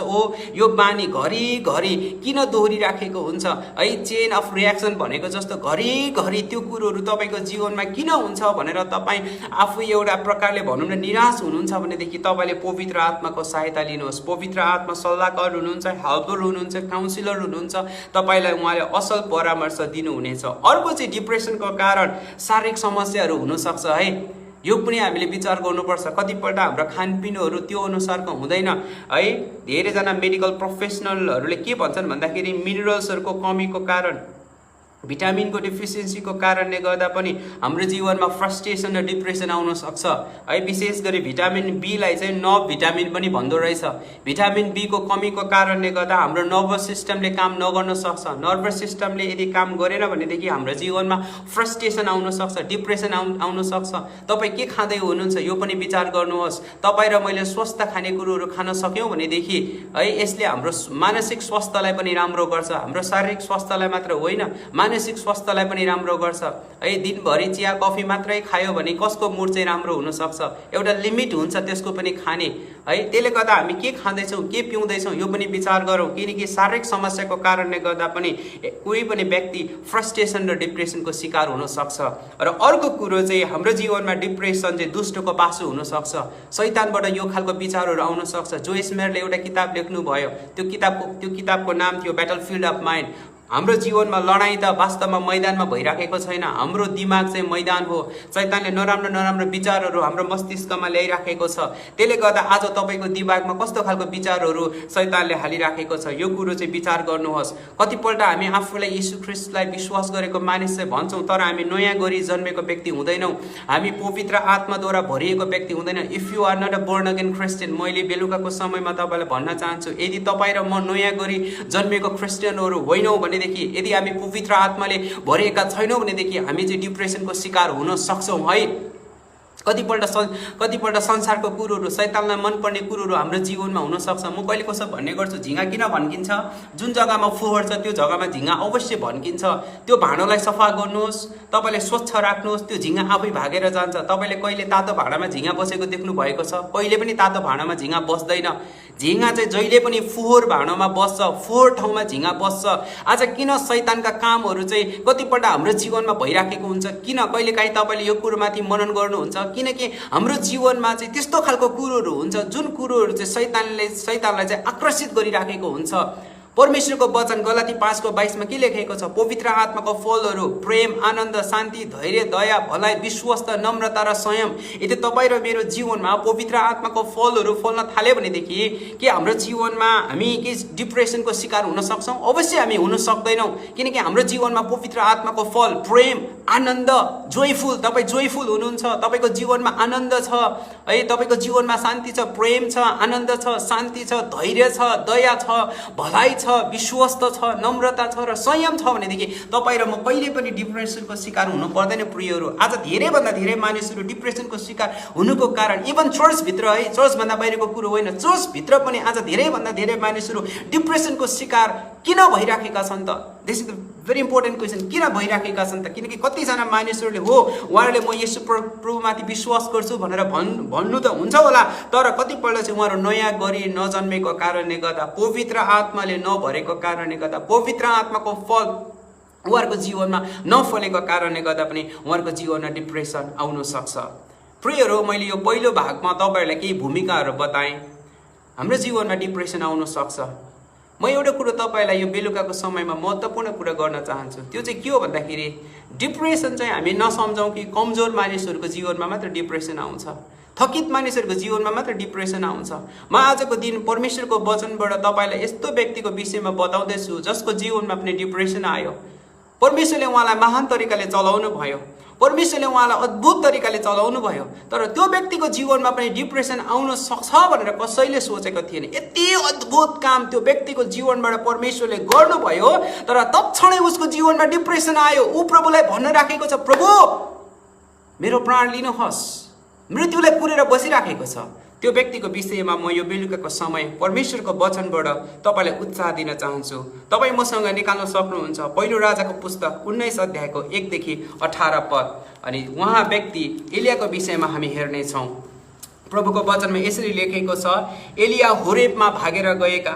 यो बानी घरिघरि किन दोहोरिराखेको हुन्छ है, चेन अफ रियाक्सन भनेको जस्तो घरिघरि त्यो कुरोहरू तपाईँको जीवनमा किन हुन्छ भनेर तपाईँ आफू एउटा प्रकारले भनौँ न निराश हुनुहुन्छ भनेदेखि तपाईँले पवित्र आत्माको सहायता लिनुहोस्। पवित्र आत्मा सल्लाहकार हुनुहुन्छ, हेल्पर हुनुहुन्छ, काउन्सिलर हुनुहुन्छ, तपाईँलाई उहाँले असल परामर्श दिनुहुनेछ। अर्को चाहिँ डिप्रेसनको कारण शारीरिक समस्याहरू हुनसक्छ है, यो पनि हामीले विचार गर्नुपर्छ। कतिपल्ट हाम्रो खानपिनहरू त्यो अनुसारको हुँदैन है। धेरैजना मेडिकल प्रोफेसनलहरूले के भन्छन् भन्दाखेरि मिनरल्सहरूको कमीको कारण, भिटामिनको डेफिसियन्सीको कारणले गर्दा पनि हाम्रो जीवनमा फ्रस्ट्रेसन र डिप्रेसन आउन सक्छ है। विशेष गरी भिटामिन बीलाई चाहिँ नर्भ भिटामिन पनि भन्दो रहेछ। भिटामिन बीको कमीको कारणले गर्दा हाम्रो नर्भस सिस्टमले काम नगर्न सक्छ। नर्भस सिस्टमले यदि काम गरेन भनेदेखि हाम्रो जीवनमा फ्रस्ट्रेसन आउन सक्छ, डिप्रेसन आउन सक्छ। तपाईँ के खाँदै हुनुहुन्छ यो पनि विचार गर्नुहोस्। तपाईँ र मैले स्वस्थ खानेकुरोहरू खान सक्यौँ भनेदेखि है यसले हाम्रो मानसिक स्वास्थ्यलाई पनि राम्रो गर्छ। हाम्रो शारीरिक स्वास्थ्यलाई मात्र होइन, मानसिक स्वास्थ्यलाई पनि राम्रो गर्छ है। दिनभरि चिया कफी मात्रै खायो भने कसको मुड चाहिँ राम्रो हुनसक्छ, एउटा लिमिट हुन्छ त्यसको पनि खाने है। त्यसले गर्दा हामी के खाँदैछौँ, के पिउँदैछौँ यो पनि विचार गरौँ, किनकि शारीरिक समस्याको कारणले गर्दा पनि कोही पनि व्यक्ति फ्रस्ट्रेसन र डिप्रेसनको शिकार हुनसक्छ। र अर्को कुरो चाहिँ हाम्रो जीवनमा डिप्रेसन चाहिँ दुष्टको पासो हुनसक्छ। शैतानबाट यो खालको विचारहरू आउन सक्छ। जोइस मेयरले एउटा किताब लेख्नुभयो, त्यो किताबको नाम थियो ब्याटलफिल्ड अफ माइन्ड। हाम्रो जीवनमा लडाईँ त वास्तवमा मैदानमा भइराखेको छैन, हाम्रो दिमाग चाहिँ मैदान हो। शैतानले नराम्रो नराम्रो विचारहरू हाम्रो मस्तिष्कमा ल्याइराखेको छ। त्यसले गर्दा आज तपाईँको दिमागमा कस्तो खालको विचारहरू शैतानले हालिराखेको छ यो कुरो चाहिँ विचार गर्नुहोस्। कतिपल्ट हामी आफूलाई यीशु ख्रीष्टलाई विश्वास गरेको मानिस चाहिँ भन्छौँ, तर हामी नयाँ गरी जन्मेको व्यक्ति हुँदैनौँ, हामी पवित्र आत्माद्वारा भरिएको व्यक्ति हुँदैनौँ। If you are not a born again Christian, मैले बेलुकाको समयमा तपाईँलाई भन्न चाहन्छु, यदि तपाईँ र म नयाँ गरी जन्मेको क्रिस्चियनहरू होइनौँ भनेदेखि, यदि हामी पवित्र आत्माले भरिएका छैनौँ भनेदेखि हामी चाहिँ डिप्रेसनको शिकार हुन सक्छौँ है। कतिपल्ट संसारको कुरोहरू, शैतानलाई मनपर्ने कुरोहरू हाम्रो जीवनमा हुनसक्छ। म कहिले कसो भन्ने गर्छु, झिँगा किन भन्किन्छ, जुन जग्गामा फोहोर छ त्यो जग्गामा झिँगा अवश्य भन्किन्छ। त्यो भाँडोलाई सफा गर्नुहोस्, तपाईँले स्वच्छ राख्नुहोस्, त्यो झिँगा आफै भागेर जान्छ। तपाईँले कहिले तातो भाँडामा झिँगा बसेको देख्नु भएको छ? कहिले पनि तातो भाँडामा झिँगा बस्दैन। झिँगा चाहिँ जहिले पनि फोहोर भाँडोमा बस्छ, फोहोर ठाउँमा झिँगा बस्छ। आज किन शैतानका कामहरू चाहिँ कतिपल्ट हाम्रो जीवनमा भइराखेको हुन्छ, किन कहिलेकाहीँ तपाईँले यो कुरोमाथि मनन गर्नुहुन्छ, किनकि हाम्रो जीवनमा चाहिँ त्यस्तो खालको कुरोहरू हुन्छ जुन कुरोहरू चाहिँ शैतानलाई चाहिँ आकर्षित गरिराखेको हुन्छ। परमेश्वरको वचन गलाती 5:22 के लेखेको छ? पवित्र आत्माको फलहरू प्रेम, आनन्द, शान्ति, धैर्य, दया, भलाइ, विश्वस्त, नम्रता र संयम। यदि तपाईँ र मेरो जीवनमा पवित्र आत्माको फलहरू फल्न थाल्यो भनेदेखि के हाम्रो जीवनमा हामी के डिप्रेसनको शिकार हुन सक्छौँ? अवश्य हामी हुन सक्दैनौँ, किनकि हाम्रो जीवनमा पवित्र आत्माको फल प्रेम, आनन्द, जोयफुल, तपाईँ जोयफुल हुनुहुन्छ, तपाईँको जीवनमा आनन्द छ है, तपाईँको जीवनमा शान्ति छ, प्रेम छ, आनन्द छ, शान्ति छ, धैर्य छ, दया छ, भलाइ छ, विश्वस्त छ, नम्रता छ र संयम छ भनेदेखि तपाईँ र म कहिले पनि डिप्रेसनको शिकार हुनु पर्दैन। प्रियहरू, आज धेरैभन्दा धेरै मानिसहरू डिप्रेसनको शिकार हुनुको कारण इभन चर्चभित्र है, चर्चभन्दा बाहिरको कुरो होइन, चर्चभित्र पनि आज धेरैभन्दा धेरै मानिसहरू डिप्रेसनको शिकार किन भइराखेका छन् त? This is the very important question. किन भइराखेका छन् त? किनकि कतिजना मानिसहरूले हो उहाँहरूले म यसो प्रभुमाथि विश्वास गर्छु भनेर भन्नु त हुन्छ होला, तर कतिपल्ट चाहिँ उहाँहरू नयाँ गरी नजन्मेको कारणले गर्दा, पवित्र आत्माले नभरेको कारणले गर्दा, पवित्र आत्माको फल उहाँहरूको जीवनमा नफलेको कारणले गर्दा पनि उहाँहरूको जीवनमा डिप्रेसन आउन सक्छ। प्रियहरू, मैले यो पहिलो भागमा तपाईँहरूलाई केही भूमिकाहरू बताएँ। हाम्रो जीवनमा डिप्रेसन आउन सक्छ। म एउटा कुरो तपाईँलाई यो बेलुकाको समयमा महत्त्वपूर्ण कुरा गर्न चाहन्छु। त्यो चाहिँ के हो भन्दाखेरि डिप्रेसन चाहिँ हामी नसम्झौँ कि कमजोर मानिसहरूको जीवनमा मात्र डिप्रेसन आउँछ। थकित मानिसहरूको जीवनमा मात्र डिप्रेसन आउँछ। म आजको दिन परमेश्वरको वचनबाट तपाईँलाई यस्तो व्यक्तिको विषयमा बताउँदैछु जसको जीवनमा पनि डिप्रेसन आयो। परमेश्वरले उहाँलाई महान तरिकाले चलाउनु भयो, परमेश्वरले उहाँलाई अद्भुत तरिकाले चलाउनु भयो, तर त्यो व्यक्तिको जीवनमा पनि डिप्रेसन आउन सक्छ भनेर कसैले सोचेको थिएन। यति अद्भुत काम त्यो व्यक्तिको जीवनबाट परमेश्वरले गर्नुभयो, तर तत्क्षणै उसको जीवनमा डिप्रेसन आयो। ऊ प्रभुलाई भन्न राखेको छ, प्रभु मेरो प्राण लिनुहोस्, मृत्युलाई कुरेर बसिराखेको छ। त्यो व्यक्तिको विषयमा म यो बेलुकाको समय परमेश्वरको वचनबाट तपाईँलाई उत्साह दिन चाहन्छु। तपाईँ मसँग निकाल्न सक्नुहुन्छ पहिलो राजाको पुस्तक 19 अध्यायको 1 देखि 18 पद। अनि उहाँ व्यक्ति एलियाको विषयमा हामी हेर्नेछौँ। प्रभुको वचनमा यसरी लेखेको छ, एलिया होरेबमा भागेर गएका।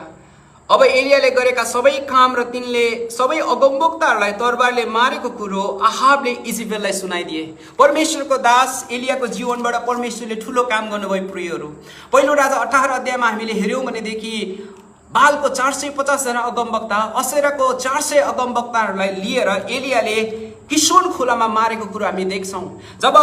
अब एलियाले गरेका सबै काम र तिनले सबै अगमवक्ताहरूलाई तरबारले मारेको कुरो आहाबले इजेबेललाई सुनाइदिए। परमेश्वरको दास एलियाको जीवनबाट परमेश्वरले ठुलो काम गर्नुभयो। प्रियहरू, पहिलो राजा 18 अध्यायमा हामीले हेऱ्यौँ भनेदेखि बालको 450 जना अगमवक्ता, असेराको 400 अगमवक्ताहरूलाई लिएर एलियाले किशोन खोलामा मारेको कुरो हामी देख्छौँ। जब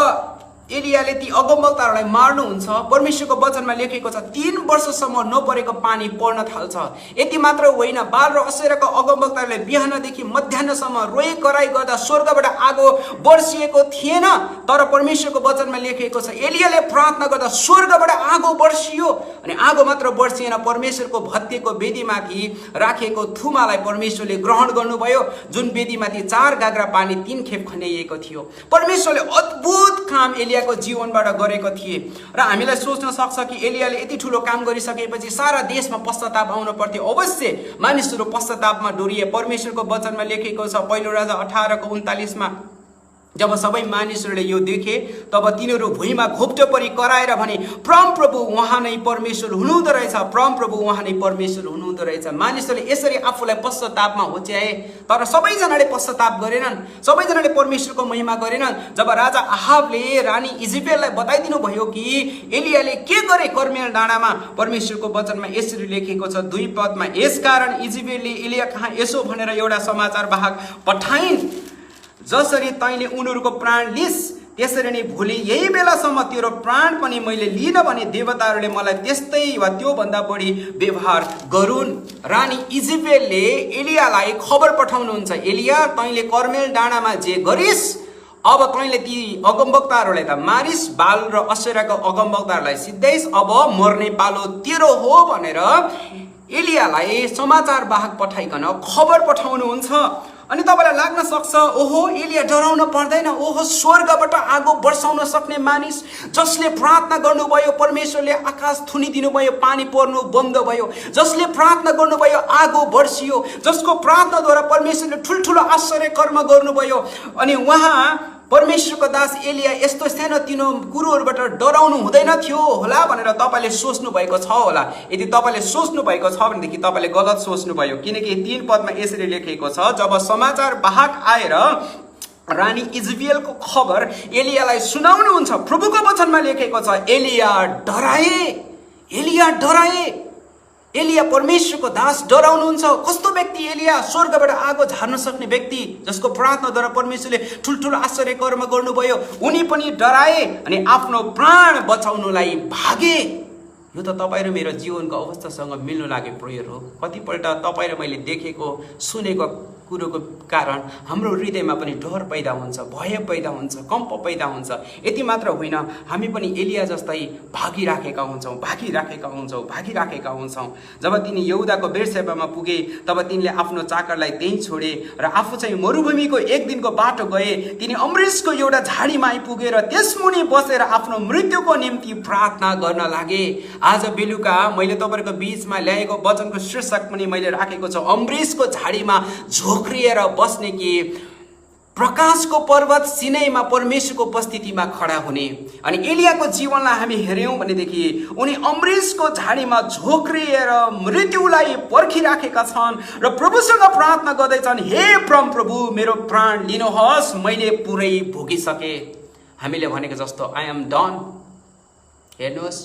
एलियाले ती अगमवक्ताहरूलाई मार्नुहुन्छ, परमेश्वरको वचनमा लेखेको छ 3 वर्षसम्म नपरेको पानी पर्न थाल्छ। यति मात्र होइन, बाल र असेराको अगमवक्ताहरूले बिहानदेखि मध्याह्नसम्म रोए कराई गर्दा स्वर्गबाट आगो बर्सिएको थिएन। तर परमेश्वरको वचनमा लेखेको छ एलियाले प्रार्थना गर्दा स्वर्गबाट आगो बर्सियो। अनि आगो मात्र बर्सिएन, परमेश्वरको भत्केको वेदीमाथि राखेको थुमालाई परमेश्वरले ग्रहण गर्नुभयो, जुन वेदीमाथि 4 गाग्रा पानी 3 खेप खन्याइएको थियो। परमेश्वरले अद्भुत काम एलियाको जीवनबाट गरेको थिए। र हामीलाई सोच्न सक्छ कि एलियाले यति ठुलो काम गरिसकेपछि सारा देशमा पश्चाताप आउनु पर्थ्यो। अवश्य मानिसहरू पश्चातापमा डोरिए। परमेश्वरको वचनमा लेखेको छ पहिलो राजा 18 को 39 मा, जब सबै मानिसहरूले यो देखे तब तिनीहरू भुइँमा घोप्टो परि कराएर भने, परम प्रभु उहाँ नै परमेश्वर हुनुहुँदो रहेछ, परम प्रभु उहाँ नै परमेश्वर हुनुहुँदो रहेछ। मानिसहरूले यसरी आफूलाई पश्चातापमा होच्याए, तर सबैजनाले पश्चाताप गरेनन्, सबैजनाले परमेश्वरको महिमा गरेनन्। जब राजा आहाबले रानी इजेबेललाई बताइदिनु भयो कि एलियाले के गरे कर्मेल डाँडामा, परमेश्वरको वचनमा यसरी लेखेको छ 2 पदमा, यसकारण इजेबेलले एलिया कहाँ यसो भनेर एउटा समाचार वाहक पठाइन्, जसरी तैँले उनीहरूको प्राण लिस त्यसरी नै भोलि यही बेलासम्म तेरो प्राण पनि मैले लिन भने देवताहरूले मलाई त्यस्तै वा त्योभन्दा बढी व्यवहार गरून्। रानी इजेबेलले एलियालाई खबर पठाउनुहुन्छ, एलिया तैँले कर्मेल डाँडामा जे गरिस्, अब तैँले ती अगमवक्ताहरूलाई त मारिस, बाल र असेराको अगमवक्ताहरूलाई सिद्धाइस्, अब मर्ने पालो तेरो हो भनेर एलियालाई समाचार वाहक पठाइकन खबर पठाउनुहुन्छ। अनि तपाईँलाई लाग्न सक्छ, ओहो एलिया डराउन पर्दैन, ओहो स्वर्गबाट आगो बर्साउन सक्ने मानिस जसले प्रार्थना गर्नुभयो परमेश्वरले आकाश थुनिदिनु भयो, पानी पर्नु बन्द भयो, जसले प्रार्थना गर्नुभयो आगो बर्सियो, जसको प्रार्थनाद्वारा परमेश्वरले ठुल्ठुलो आश्चर्य कर्म गर्नुभयो। अनि उहाँ परमेश्वरको दास एलिया यस्तो सानोतिनो कुरोहरूबाट डराउनु हुँदैन थियो होला भनेर तपाईँले सोच्नु भएको छ होला। यदि तपाईँले सोच्नु भएको छ भनेदेखि तपाईँले गलत सोच्नुभयो, किनकि 3 पदमा यसरी लेखेको छ, जब समाचार वाहक आएर रानी इजेबेलको खबर एलियालाई सुनाउनुहुन्छ, प्रभुको वचनमा लेखेको छ एलिया डराए, एलिया डराए। एलिया परमेश्वरको दास डराउनुहुन्छ। कस्तो व्यक्ति एलिया? स्वर्गबाट आगो झार्न सक्ने व्यक्ति, जसको प्रार्थनाद्वारा परमेश्वरले ठुल्ठुलो आश्चर्य कर्म गर्नुभयो। उनी पनि डराए अनि आफ्नो प्राण बचाउनुलाई भागे। यो त तपाईँ र मेरो जीवनको अवस्थासँग मिल्नु लाग्यो प्रियहरू। कतिपल्ट तपाईँ र मैले देखेको सुनेको कुरोको कारण हाम्रो हृदयमा पनि डर पैदा हुन्छ, भय पैदा हुन्छ, कम्प पैदा हुन्छ। यति मात्र होइन, हामी पनि एलिया जस्तै भागिराखेका हुन्छौँ। जब तिनी यहुदाको बेर्सेबामा पुगे तब तिनले आफ्नो चाकरलाई त्यहीँ छोडे र आफू चाहिँ मरुभूमिको 1 दिनको बाटो गए। तिनी अमृषको एउटा झाडीमा आइपुगेर त्यसमुनि बसेर आफ्नो मृत्युको निम्ति प्रार्थना गर्न लागे। आज बेलुका मैले तपाईँहरूको बीचमा ल्याएको वचनको शीर्षक पनि मैले राखेको छ, अमृषको झाडीमा झोक्रिएर बस्ने कि प्रकाशको पर्वत सिनाईमा परमेश्वरको उपस्थितिमा खडा हुने। अनि एलियाको जीवनलाई हामी हेर्यौं भनेदेखि उनी अमृषको झाडीमा झोक्रिएर मृत्युलाई पर्खिराखेका छन् र प्रभुसँग प्रार्थना गर्दैछन्, हे परम प्रभु मेरो प्राण लिनुहोस्, मैले पुरै भोगिसके। हामीले भनेको जस्तो आई एम डन। हेर्नुहोस्,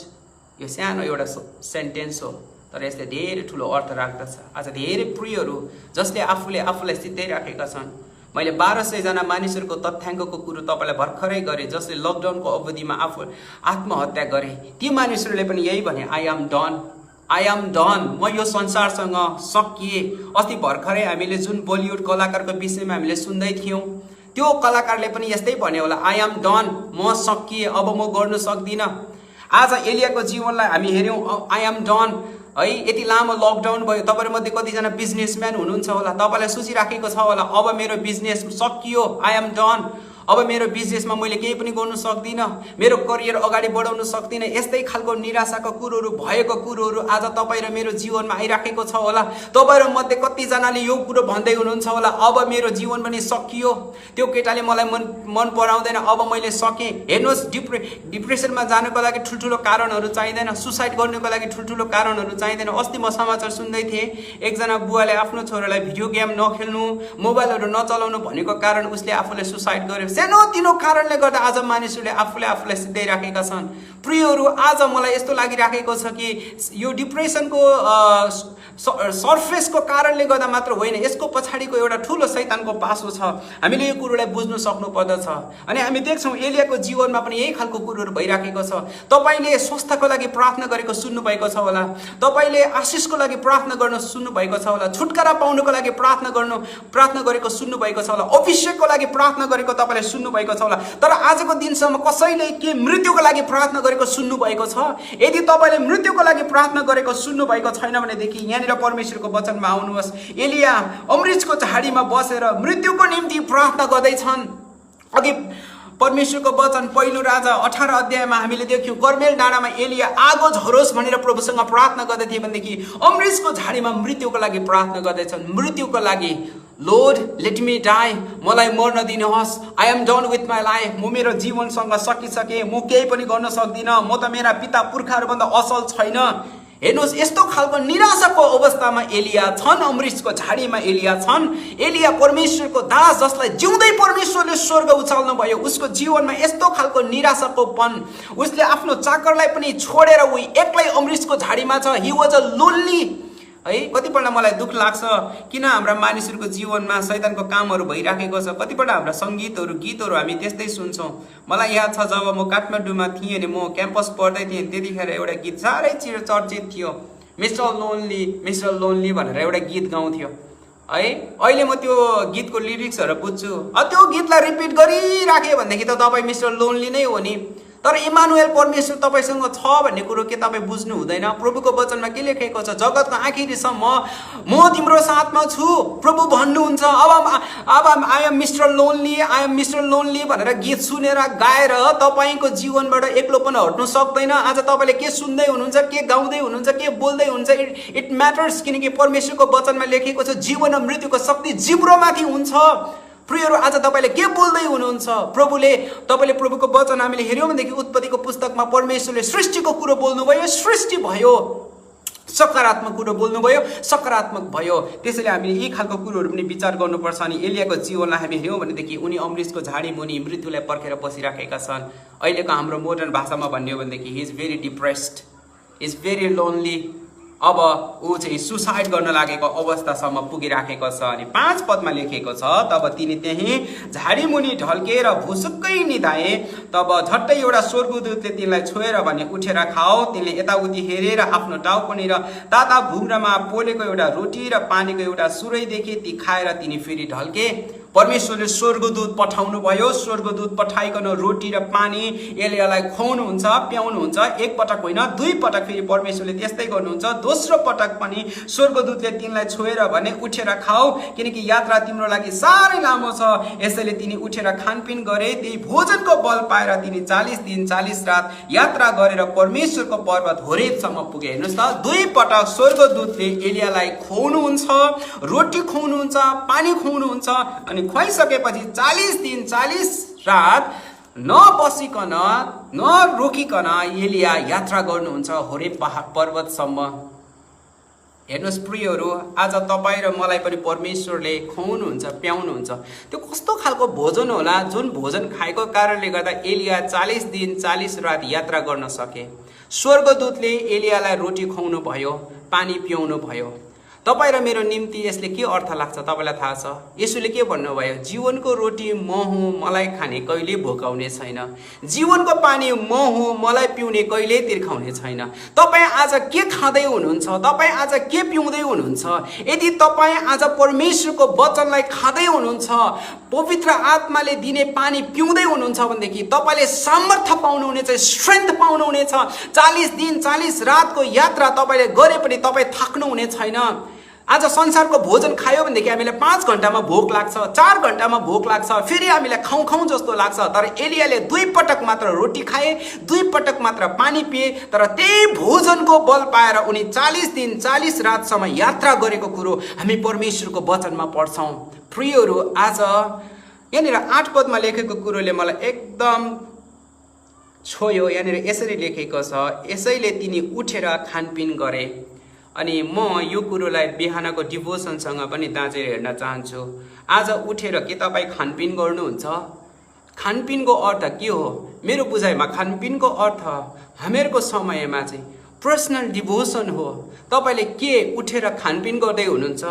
यो सानो एउटा सेन्टेन्स हो, तर यसले धेरै ठुलो अर्थ राख्दछ। आज धेरै प्रियहरू जसले आफूलाई सिद्धाइराखेका छन्, मैले 1200 जना मानिसहरूको तथ्याङ्कको कुरो तपाईलाई भर्खरै गरे, जसले लकडाउनको अवधिमा आफू आत्महत्या गरे। ती मानिसहरूले पनि यही भने, आई एम डन, म यो संसारसँग सकिए। अस्ति भर्खरै हामीले जुन बलिउड कलाकारको विषयमा हामीले सुन्दै थियौँ, त्यो कलाकारले पनि यस्तै भन्यो होला, आई एम डन, म सकिए, अब म गर्न सक्दिनँ। आज एलियाको जीवनलाई हामी हेऱ्यौँ, आई एम डन है। यति लामो लकडाउन भयो, तपाईहरुमध्ये कतिजना बिजनेसम्यान हुनुहुन्छ होला, तपाईलाई सोचिराखेको छ होला, अब मेरो बिजनेस सकियो, आई एम डन, अब मेरो बिजनेसमा मैले केही पनि गर्न सक्दिनँ, मेरो करियर अगाडि बढाउन सक्दिनँ। यस्तै खालको निराशाको कुरोहरू भएको कुरोहरू आज तपाईँ र मेरो जीवनमा आइराखेको छ होला। तपाईहरु मध्ये कतिजनाले यो कुरो भन्दै हुनुहुन्छ होला, अब मेरो जीवन पनि सकियो, त्यो केटाले मलाई मन पराउँदैन, अब मैले सकेँ। हेर्नुहोस्, डिप्रेसनमा जानको लागि ठुल्ठुलो कारणहरू चाहिँदैन, सुसाइड गर्नको लागि ठुल्ठुलो कारणहरू चाहिँदैन। अस्ति म समाचार सुन्दै थिएँ, एकजना बुवाले आफ्नो छोरालाई भिडियो गेम नखेल्नु, मोबाइलहरू नचलाउनु भनेको कारण उसले आफूले सुसाइड गर्यो। सानोतिनो कारणले गर्दा आज मानिसहरूले आफूलाई सिद्धाइराखेका छन्। प्रियहरू, आज मलाई यस्तो लागिराखेको छ कि यो डिप्रेसनको सर्फेसको कारणले गर्दा मात्र होइन, यसको पछाडिको एउटा ठुलो शैतानको पासो छ। हामीले यो कुरोलाई बुझ्नु सक्नु पर्दछ। अनि हामी देख्छौँ एलियाको जीवनमा पनि यही खालको कुरोहरू भइराखेको छ। तपाईले स्वास्थ्यको लागि प्रार्थना गरेको सुन्नु भएको छ होला, तपाईले आशिषको लागि प्रार्थना गर्न सुन्नु भएको छ होला, छुटकारा पाउनको लागि प्रार्थना गरेको सुन्नु भएको छ होला, अभिषेकको लागि प्रार्थना गरेको तपाईले सुन्नु भएको छ होला। तर आजको दिनसम्म कसैले के मृत्युको लागि प्रार्थना गरेको सुन्नु भएको छ? यदि तपाईले मृत्युको लागि प्रार्थना गरेको सुन्नु भएको छैन भनेदेखि यहाँनिर परमेश्वरको वचनमा आउनुहोस्। एलिया अमृतको झाडीमा बसेर मृत्युको निम्ति प्रार्थना गर्दैछन्। अघि परमेश्वरको वचन पहिलो राजा 18 अध्यायमा हामीले देख्यौँ, कर्मेल डाँडामा एलिया आगो झरोस् भनेर प्रभुसँग प्रार्थना गर्दै थिए भनेदेखि अमृतको झाडीमा मृत्युको लागि प्रार्थना गर्दैछन्। मृत्युको लागि, लर्ड लेट मी डाई, मलाई मर्न दिनुहोस्, I am done with my life, म मेरो जीवनसँग सकिसकेँ, म केही पनि गर्न सक्दिनँ, म त मेरा पिता पुर्खाहरूभन्दा असल छैन। हेर्नुहोस्, यस्तो खालको निराशाको अवस्थामा एलिया छन्, अमृतको झाडीमा एलिया छन्। एलिया परमेश्वरको दास जसलाई जिउँदै परमेश्वरले स्वर्ग उचाल्नु भयो, उसको जीवनमा यस्तो खालको निराशाकोपन, उसले आफ्नो चाकरलाई पनि छोडेर ऊ एक्लै अमृतको झाडीमा छ। हि वाज अ लोन्ली है। कतिपल्ट मलाई दुःख लाग्छ किन हाम्रा मानिसहरूको जीवनमा शैतानको कामहरू भइराखेको छ। कतिपल्ट हाम्रा सङ्गीतहरू, गीतहरू हामी त्यस्तै सुन्छौँ। मलाई याद छ, जब म काठमाडौँमा थिएँ अनि म क्याम्पस पढ्दै थिएँ, त्यतिखेर एउटा गीत साह्रै चर्चित थियो, मिस्टर लोन्ली भनेर एउटा गीत गाउँथ्यो है। अहिले म त्यो गीतको लिरिक्सहरू बुझ्छु, त्यो गीतलाई रिपिट गरिराखेँ भनेदेखि त तपाईँ मिस्टर लोन्ली नै हो नि। तर इमानुएल परमेश्वर तपाईसँग छ भन्ने कुरो के तपाईँ बुझ्नु हुँदैन? प्रभुको वचनमा के लेखेको छ? जगतको आखिरीसम्म म तिम्रो साथमा छु प्रभु भन्नुहुन्छ। अब आई एम मिस्टर लोन्ली भनेर गीत सुनेर गाएर तपाईँको जीवनबाट एक्लोपन हट्नु सक्दैन। आज तपाईँले के सुन्दै हुनुहुन्छ, के गाउँदै हुनुहुन्छ, के बोल्दै हुनुहुन्छ, इट म्याटर्स। किनकि परमेश्वरको वचनमा लेखेको छ जीवन र मृत्युको शक्ति जिब्रोमाथि हुन्छ। प्रियहरू, आज तपाईँले के बोल्दै हुनुहुन्छ? तपाईँले प्रभुको वचन हामीले हेऱ्यौँ भनेदेखि उत्पत्तिको पुस्तकमा परमेश्वरले सृष्टिको कुरो बोल्नुभयो, सृष्टि भयो, सकारात्मक कुरो बोल्नुभयो, सकारात्मक भयो। त्यसैले हामीले यी खालको कुरोहरू पनि विचार गर्नुपर्छ। अनि एलियाको जीवनलाई हामी हेऱ्यौँ भनेदेखि उनी अमृतको झाडी मुनि मृत्युलाई पर्खेर बसिराखेका छन्। अहिलेको हाम्रो मोडर्न भाषामा भन्ने हो भनेदेखि he is very depressed, is very lonely. अब ऊ चाहिँ सुसाइड गर्न लागेको अवस्थासम्म पुगिराखेको छ। अनि 5 पदमा लेखेको छ, तब तिनी त्यही झाडी मुनि ढल्केर भुसुक्कै निधाए। तब झट्टै एउटा स्वर्गदूतले तिनलाई छोएर भने, उठेर खाओ। तिनले यताउति हेरेर आफ्नो टाउकोनिर ताता भुङ्ग्रामा पोलेको एउटा रोटी र पानीको एउटा सुरै देखे। ती खाएर तिनी फेरि ढल्के। परमेश्वरले स्वर्गदूत पठाउनु भयो। स्वर्गदूत पठाइकन रोटी र पानी एलियालाई खुवाउनुहुन्छ, प्याउनुहुन्छ। एक पटक होइन, 2 पटक फेरि परमेश्वरले त्यस्तै गर्नुहुन्छ। दोस्रो पटक पनि स्वर्गदूतले तिनलाई छोएर भने, उठेर खाऊ, किनकि यात्रा तिम्रो लागि साह्रै लामो छ। यसैले तिनी उठेर खानपिन गरे। त्यही भोजनको बल पाएर तिनी 40 दिन 40 रात यात्रा गरेर परमेश्वरको पर्वत होरेबसम्म पुगे। हेर्नुहोस् त, 2 पटक स्वर्गदूतले एलियालाई खुवाउनुहुन्छ, रोटी खुवाउनुहुन्छ, पानी खुवाउनुहुन्छ। अनि खुवाइसकेपछि 40 दिन 40 रात नबसिकन नरोकिकन एलिया यात्रा गर्नुहुन्छ होरेब पर्वतसम्म। हेर्नुहोस् प्रियहरू, आज तपाईँ र मलाई पनि परमेश्वरले खुवाउनुहुन्छ, प्याउनुहुन्छ। त्यो कस्तो खालको भोजन होला जुन भोजन खाएको कारणले गर्दा एलिया 40 दिन 40 रात यात्रा गर्न सके। स्वर्गदूतले एलियालाई रोटी खुवाउनु भयो, पानी पियाउनु भयो। तपाईँ र मेरो निम्ति यसले के अर्थ लाग्छ तपाईँलाई थाहा छ? येशूले के भन्नुभयो? जीवनको रोटी म हुँ, मलाई खाने कहिले भोकाउने छैन। जीवनको पानी म हुँ, मलाई पिउने कहिले तिर्खाउने छैन। तपाईँ आज के खाँदै हुनुहुन्छ? तपाईँ आज के पिउँदै हुनुहुन्छ? यदि तपाईँ आज परमेश्वरको वचनलाई खाँदै हुनुहुन्छ, पवित्र आत्माले दिने पानी पिउँदै हुनुहुन्छ भनेदेखि तपाईँले सामर्थ्य पाउनुहुनेछ, स्ट्रेन्थ पाउनुहुनेछ। 40 दिन 40 रातको यात्रा तपाईँले गरे पनि तपाईँ थाक्नुहुने छैन। आज संसारको भोजन खायो भनेदेखि हामीलाई 5 घण्टामा भोक लाग्छ, 4 घण्टामा भोक लाग्छ, फेरि हामीलाई खाउँ खाउँ जस्तो लाग्छ। तर एलियाले 2 पटक मात्र रोटी खाए, 2 पटक मात्र पानी पिए, तर त्यही भोजनको बल पाएर उनी 40 दिन 40 रातसम्म यात्रा गरेको कुरो हामी परमेश्वरको वचनमा पढ्छौँ। प्रियहरू, आज यहाँनिर 8 पदमा लेखेको कुरोले मलाई एकदम छोयो। यहाँनिर यसरी लेखेको छ, यसैले तिनी उठेर खानपिन गरे। अनि म यो कुरोलाई बिहानको डिभोसनसँग पनि दाँचेर हेर्न चाहन्छु। आज उठेर के तपाईँ खानपिन गर्नुहुन्छ? खानपिनको अर्थ के हो? मेरो बुझाइमा खानपिनको अर्थ हामीहरूको समयमा चाहिँ पर्सनल डिभोसन हो। तपाईँले के उठेर खानपिन गर्दै हुनुहुन्छ?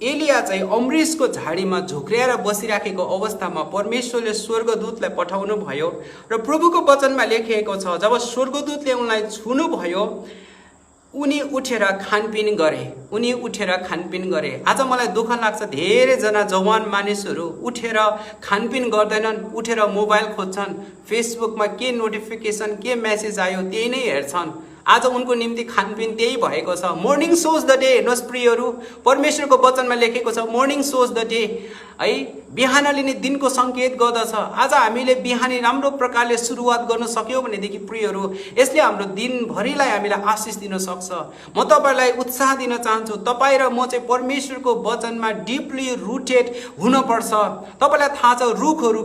एलिया चाहिँ अमृतको झाडीमा झोक्रिएर बसिराखेको अवस्थामा परमेश्वरले स्वर्गदूतलाई पठाउनु भयो र प्रभुको वचनमा लेखिएको छ, जब स्वर्गदूतले उनलाई छुनु भयो उनी उठेर खानपिन गरे। उनी उठेर खानपिन गरे। आज मलाई दुःख लाग्छ, धेरैजना जवान मानिसहरू उठेर खानपिन गर्दैनन्, उठेर मोबाइल खोज्छन्, फेसबुकमा के नोटिफिकेसन के मेसेज आयो त्यही नै हेर्छन्। आज उनको निम्ति खानपिन त्यही भएको छ। Morning shows the day. हेर्नुहोस् प्रियहरू, परमेश्वरको वचनमा लेखेको छ मर्निङ सोज द डे, है, बिहानले नै दिनको सङ्केत गर्दछ। आज हामीले बिहानी राम्रो प्रकारले सुरुवात गर्न सक्यौँ भनेदेखि प्रियहरू, यसले हाम्रो दिनभरिलाई हामीलाई आशिष दिन सक्छ। म तपाईँलाई उत्साह दिन चाहन्छु, तपाईँ र म चाहिँ परमेश्वरको वचनमा डिपली रुटेड हुनुपर्छ। तपाईँलाई थाहा छ, रुखहरू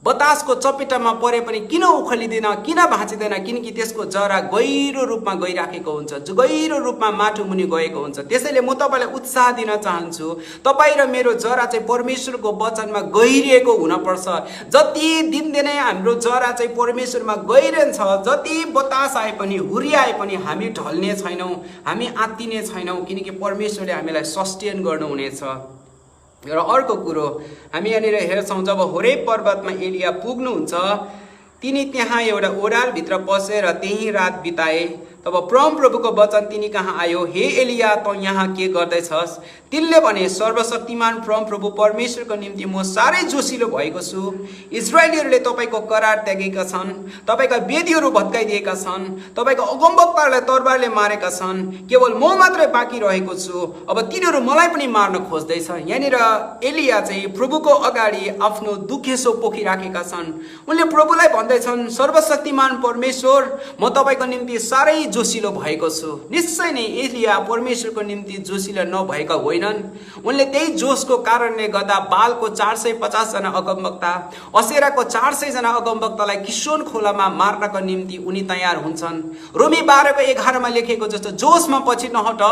बतासको चपेटामा परे पनि किन उखलिँदैन, किन भाँचिँदैन? किनकि त्यसको जरा गहिरो रूपमा गइराखेको हुन्छ, गहिरो रूपमा माटो मुनि गएको हुन्छ। त्यसैले म तपाईँलाई उत्साह दिन चाहन्छु, तपाईँ र मेरो जरा चाहिँ परमेश्वरको वचनमा गहिरिएको हुनपर्छ। जति दिनदिनै हाम्रो जरा चाहिँ परमेश्वरमा गहिरन्छ, जति बतास आए पनि, हुरी आए पनि हामी ढल्ने छैनौँ, हामी आत्तिने छैनौँ, किनकि परमेश्वरले हामीलाई सस्टेन गर्नुहुनेछ। र अर्को कुरो हामी यहाँनिर हेर्छौँ, जब होरेब पर्वतमा एलिया पुग्नुहुन्छ, तिनी त्यहाँ एउटा ओडालभित्र पसेर त्यहीँ रात बिताए। तब परमप्रभुको वचन तिनी कहाँ आयो, हे एलिया, त यहाँ के गर्दैछस्? तिनले भने, सर्वशक्तिमान परमप्रभु परमेश्वरको निम्ति म साह्रै जोसिलो भएको छु। इजरायलीहरूले तपाईँको करार त्यागेका छन्, तपाईँका वेदीहरू भत्काइदिएका छन्, तपाईँको अगमवक्ताहरूलाई तरबारले मारेका छन्, केवल म मात्रै बाँकी रहेको छु। अब तिनीहरू मलाई पनि मार्न खोज्दैछ। यहाँनिर एलिया चाहिँ प्रभुको अगाडि आफ्नो दुखेसो पोखिराखेका छन्। उनले प्रभुलाई भन्दैछन्, सर्वशक्तिमान परमेश्वर, म तपाईँको निम्ति साह्रै जोसिलो भएको छु। निश्चय नै एलिया परमेश्वरको निम्ति जोसिलो नभएका होइनन्। उनले त्यही जोसको कारणले गर्दा बालको 450 जना अगमवक्ता, असेराको 400 जना अगमवक्तालाई किशोन खोलामा मार्नको निम्ति उनी तयार हुन्छन्। रोमी 12:11 लेखेको जस्तो, जोसमा पछि नहट,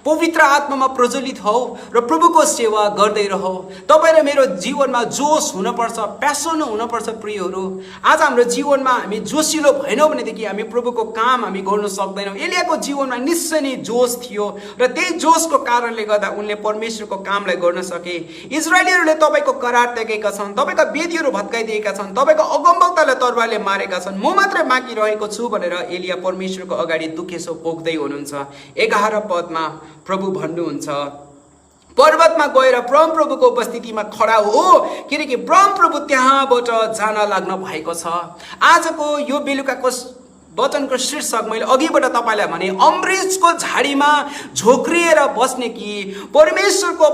पवित्र आत्मामा प्रज्वलित हौ र प्रभुको सेवा गर्दै रहो। तपाईँ र मेरो जीवनमा जोस हुनपर्छ, प्यासन हुनपर्छ। प्रियहरू, आज हाम्रो जीवनमा हामी जोसिलो भएनौँ भनेदेखि हामी प्रभुको काम हामी गर्न सक्दैनौँ। एलियाको जीवनमा निश्चय नै जोस थियो र त्यही जोसको कारणले गर्दा उनले परमेश्वरको कामलाई गर्न सके। इजरायलीहरूले तपाईँको करार त्यागेका छन्, तपाईँका वेदीहरू भत्काइदिएका छन्, तपाईँको अगमवक्तालाई तरबारले मारेका छन्, म मात्रै बाँकी रहेको छु भनेर एलिया परमेश्वरको अगाडि दुखेसो पोख्दै हुनुहुन्छ। 11 पदमा प्रभु भन्नुहुन्छ, पर्वतमा गएर परमप्रभुको उपस्थितिमा खडा हो, किनकि परमप्रभु त्यहाँबाट जान लाग्नु भएको छ। आजको यो बेलुकाको वचनको शीर्षक मैले अघिबाट तपाईँलाई भने, अमृतको झाडीमा झोक्रिएर बस्ने कि परमेश्वरको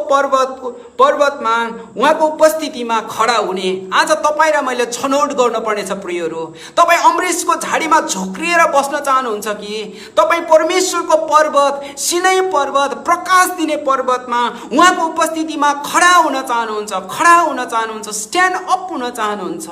पर्वतमा उहाँको उपस्थितिमा खडा हुने। आज तपाईँ र मैले छनौट गर्नुपर्नेछ। प्रियहरू, तपाईँ अमृतको झाडीमा झोक्रिएर बस्न चाहनुहुन्छ कि तपाईँ परमेश्वरको पर्वत, सिनै पर्वत, प्रकाश दिने पर्वतमा उहाँको उपस्थितिमा खडा हुन चाहनुहुन्छ, स्ट्यान्ड अप हुन चाहनुहुन्छ?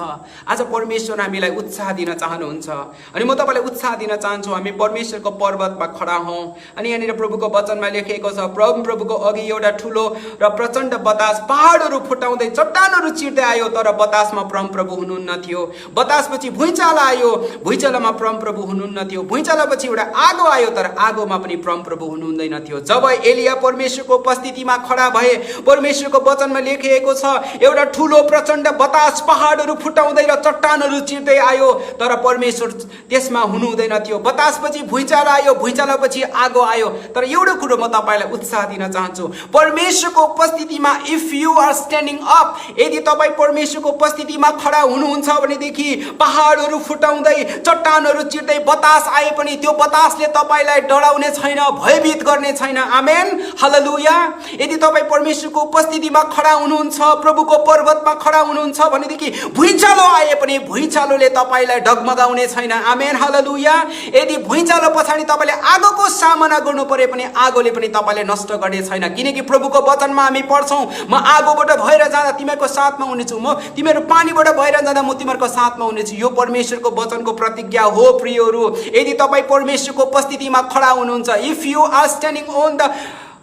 आज परमेश्वर हामीलाई उत्साह दिन चाहनुहुन्छ। अनि म तपाईलाई उत्साह दिन चाहन्छु हामी परमेश्वरको पर्वतमा खडा हौं। अनि यहाँनिर प्रभुको वचनमा लेखिएको छ प्रभुको अघि एउटा ठूलो र प्रचण्ड बतास पहाडहरू फुटाउँदै चट्टानहरू चिर्दै आयो, तर बतासमा परमप्रभु हुनुहुन्न थियो। बतासपछि भुइँचालो आयो, भुइँचालोमा परमप्रभु हुनुहुन्न थियो। भुइँचालोपछि एउटा आगो आयो, तर आगोमा पनि परमप्रभु हुनुहुँदैन थियो। जब एलिया परमेश्वरको उपस्थितिमा खडा भए, परमेश्वरको वचनमा लेखिएको छ एउटा ठूलो प्रचण्ड बतास पहाडहरू फुटाउँदै र चट्टानहरू चिर्दै आयो, तर परमेश्वर त्यसमा हुनुहुँदैन थियो। बतासपछि भुइँचालो आयो, भुइँचालोपछि आगो आयो। तर एउटा कुरो म तपाईलाई उत्साह दिन चाहन्छु, परमेश्वरको उपस्थितिमा if you are standing up, यदि तपाईँ परमेश्वरको उपस्थितिमा खडा हुनुहुन्छ भनेदेखि पहाडहरू फुटाउँदै चट्टानहरू चिर्दै बतास आए पनि त्यो बतासले तपाईलाई डराउने छैन, भयभीत गर्ने छैन। आमेन, हालेलुया। यदि तपाईँ परमेश्वरको उपस्थितिमा खडा हुनुहुन्छ, प्रभुको पर्वतमा खडा हुनुहुन्छ भनेदेखि भुइँचालो आए पनि भुइँचालोले तपाईलाई डगमगाउने छैन। आमेन, हालेलुया। यदि भुइँचालो पछाडि तपाईले आगोको सामना गर्नु परे पनि आगोले पनि तपाईलाई नष्ट गर्ने छैन, किनकि प्रभुको वचनमा हामी पढ्छौं म आगोबाट भएर जाँदा तिमीहरूको साथमा हुनेछु, म तिमीहरू पानीबाट भएर जाँदा म तिमीहरूको साथमा हुनेछु। यो परमेश्वरको वचनको प्रतिज्ञा हो प्रियहरू। यदि तपाईँ परमेश्वरको उपस्थितिमा खडा हुनुहुन्छ, if you are standing on the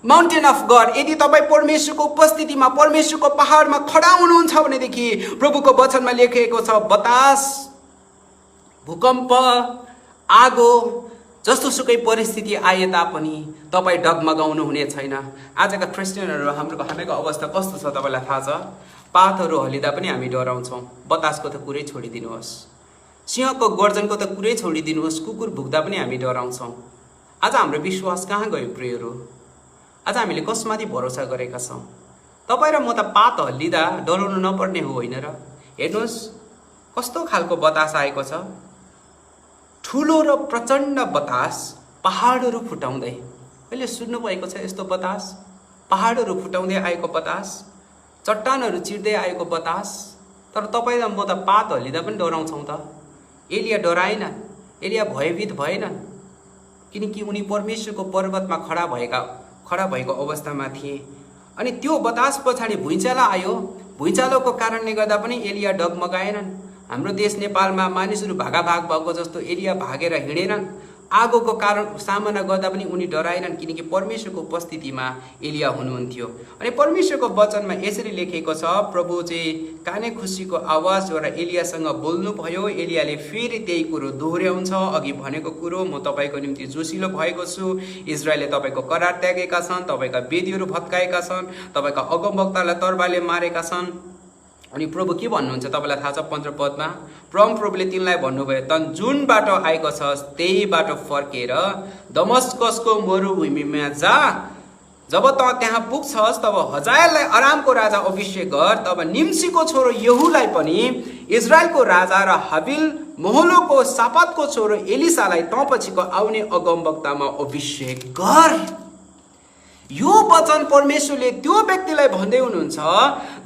mountain of God, यदि तपाईँ परमेश्वरको उपस्थितिमा परमेश्वरको पहाडमा खडा हुनुहुन्छ भनेदेखि प्रभुको वचनमा लेखिएको छ बतास, भूकम्प, आगो जस्तो सुकै परिस्थिति आए तापनि तपाईँ डगमगाउनु हुने छैन। आजका क्रिस्चियनहरू हामीको अवस्था कस्तो छ तपाईँलाई थाहा छ? पातहरू हलिँदा पनि हामी डराउँछौँ। बतासको त कुरै छोडिदिनुहोस्, सिंहको गर्जनको त कुरै छोडिदिनुहोस्, कुकुर भुक्दा पनि हामी डराउँछौँ। आज हाम्रो विश्वास कहाँ गयो प्रियहरू? आज हामीले कसमाथि भरोसा गरेका छौँ? तपाईँ र म त पात हल्लिँदा डराउनु नपर्ने हो होइन र? हेर्नुहोस् कस्तो खालको बतास आएको छ, ठुलो र प्रचण्ड बतास पहाडहरू फुटाउँदै। कहिले सुन्नु भएको छ यस्तो बतास? पहाडहरू फुटाउँदै आएको बतास, चट्टानहरू चिर्दै आएको बतास। तर तपाईँ र म त पात हल्लिँदा पनि डराउँछौँ त। एलिया डराएन, एलिया भयभीत भएन, किनकि उनी परमेश्वरको पर्वतमा खडा भएको अवस्थामा थिए। अनि त्यो बतास पछाडि भुइँचालो आयो, भुइँचालोको कारणले गर्दा पनि एलिया डगमगाएनन्। हाम्रो देश नेपालमा मानिसहरू भागाभाग भएको जस्तो एलिया भागेर हिँडेनन्। आगोको कारण सामना गर्दा पनि उनी डराएनन्, किनकि परमेश्वरको उपस्थितिमा एलिया हुनुहुन्थ्यो। अनि परमेश्वरको वचनमा यसरी लेखेको छ, प्रभु चाहिँ काने खुसीको आवाजद्वारा एलियासँग बोल्नुभयो। एलियाले फेरि त्यही कुरो दोहोऱ्याउँछ, अघि भनेको कुरो, म तपाईँको निम्ति जोसिलो भएको छु। इजरायलले तपाईँको करार त्यागेका छन्, तपाईँका वेदीहरू भत्काएका छन्, तपाईँका अगमवक्तालाई तरबारले मारेका छन्। अनि प्रभु के भन्नुहुन्छ तपाईँलाई थाहा छ? 15 पदमा परमप्रभुले तिनलाई भन्नुभयो, तँ जुन बाटो आएको छस् त्यही बाटो फर्केर दमस्कसको मरुभूमिमा जा। जब तँ त्यहाँ पुग्छस् तब हजाएललाई अरामको राजा अभिषेक गर। तब निम्सीको छोरो यहुलाई पनि इजरायलको राजा र हाबिल मोहलोको सापातको छोरो एलिसालाई तँ पछिको आउने अगमवक्तामा अभिषेक कर। यो वचन परमेश्वरले त्यो व्यक्तिलाई भन्दै हुनुहुन्छ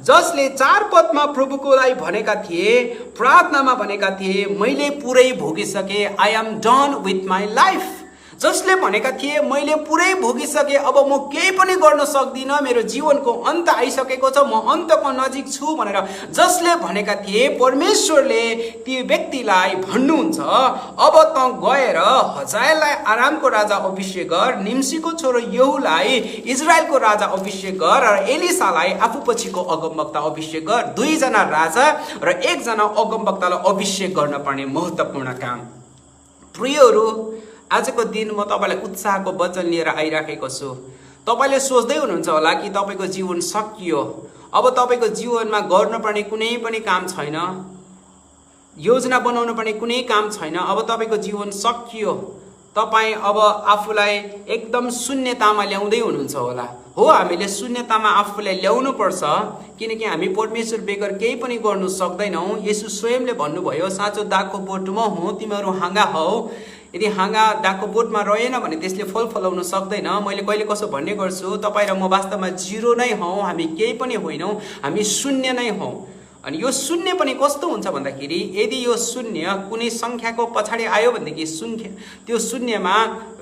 जसले 4 पदमा प्रभुको लागि भनेका थिए, प्रार्थनामा भनेका थिए, मैले पुरै भोगिसके, I am done with my life. जसले भनेका थिए मैले पुरै भोगिसके, अब म केही पनि गर्न सक्दिनँ, मेरो जीवनको अन्त आइसकेको छ, म अन्तको नजिक छु भनेर जसले भनेका थिए, परमेश्वरले ती व्यक्तिलाई भन्नुहुन्छ अब त गएर हजाएललाई आरामको राजा अभिषेक गर, निम्सीको छोरो यहुलाई इजरायलको राजा अभिषेक गर र एलिसालाई आफू पछिको अगमवक्ता अभिषेक गर। 2 जना राजा र 1 जना अगमवक्तालाई अभिषेक गर्न पर्ने महत्त्वपूर्ण काम। प्रियहरू, आजको दिन म तपाईलाई उत्साहको वचन लिएर आइराखेको छु। तपाईले सोच्दै हुनुहुन्छ होला कि तपाईको जीवन सकियो, अब तपाईको जीवनमा गर्नुपर्ने कुनै पनि काम छैन, योजना बनाउनु पर्ने कुनै काम छैन, अब तपाईको जीवन सकियो, तपाईँ अब आफूलाई एकदम शून्यतामा ल्याउँदै हुनुहुन्छ होला। हो, हामीले शून्यतामा आफूलाई ल्याउनु पर्छ, किनकि हामी परमेश्वर बेगर केही पनि गर्नु सक्दैनौँ। येशू स्वयंले भन्नुभयो, साँचो दागको बोट म हुँ, तिमीहरू हाँगा हौ। यदि हाँगा दागको बोटमा रहेन भने त्यसले फल फलाउन सक्दैन। मैले कहिले कसो भन्ने गर्छु, तपाईँ र म वास्तवमा जिरो नै हौँ, हामी केही पनि होइनौँ, हामी शून्य नै हौँ। अनि यो शून्य पनि कस्तो हुन्छ भन्दाखेरि, यदि यो शून्य कुनै सङ्ख्याको पछाडि आयो भनेदेखि त्यो शून्यमा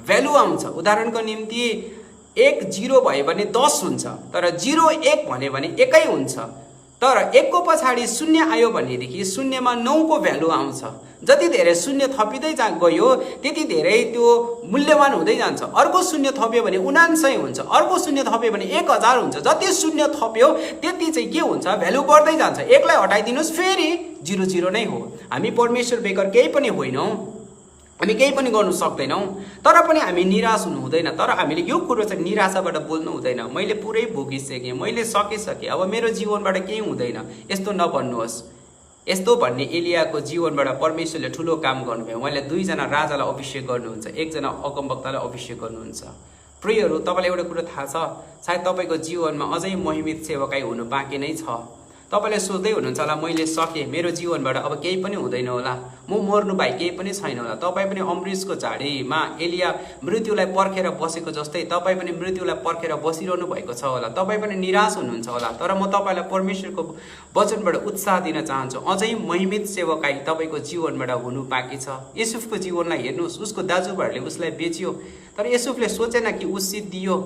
भ्यालु आउँछ। उदाहरणको निम्ति 1 0 भयो भने 10 हुन्छ, तर 0 1 भन्यो भने 1 हुन्छ। तर 1 को पछाडि 0 आयो भनेदेखि 0 मा 9 को भ्यालु आउँछ। जति धेरै 0 थपिँदै गयो त्यति धेरै त्यो मूल्यवान हुँदै जान्छ। अर्को 0 थप्यो भने 99 हुन्छ, अर्को 0 थप्यो भने 1000 हुन्छ। जति 0 थप्यो त्यति चाहिँ के हुन्छ, भ्यालु बढ्दै जान्छ। 1 लाई हटाइदिनुस् फेरि 0 नै हो। हामी परमेश्वर बेगर केही पनि होइनौँ, हामी केही पनि गर्नु सक्दैनौँ। तर पनि हामी निराश हुनु हुँदैन। तर हामीले यो कुरो चाहिँ निराशाबाट बोल्नु हुँदैन। मैले पुरै भोगिसकेँ, मैले सकिसकेँ, अब मेरो जीवनबाट केही हुँदैन, यस्तो नभन्नुहोस्। यस्तो भन्ने एलियाको जीवनबाट परमेश्वरले ठुलो काम गर्नुभयो। उहाँले 2 जना राजालाई अभिषेक गर्नुहुन्छ, 1 जना अगमवक्तालाई अभिषेक गर्नुहुन्छ। प्रियहरू, तपाईँलाई एउटा कुरो थाहा छ, सायद तपाईँको जीवनमा अझै महिमित सेवकाई हुनु बाँकी नै छ। तपाईँले सोच्दै हुनुहुन्छ होला, मैले सकेँ, मेरो जीवनबाट अब केही पनि हुँदैन होला, म मर्नु बाहेक केही पनि छैन होला। तपाईँ पनि अमृतको झाडीमा एलिया मृत्युलाई पर्खेर बसेको जस्तै तपाईँ पनि मृत्युलाई पर्खेर बसिरहनु भएको छ होला। तपाईँ पनि निराश हुनुहुन्छ होला। तर म तपाईँलाई परमेश्वरको वचनबाट उत्साह दिन चाहन्छु, अझै महिमित सेवकाई तपाईँको जीवनबाट हुनु बाँकी छ। युसुफको जीवनलाई हेर्नुहोस्, उसको दाजुभाइहरूले उसलाई बेच्यो, तर युसुफले सोचेन कि ऊ सिद्धियो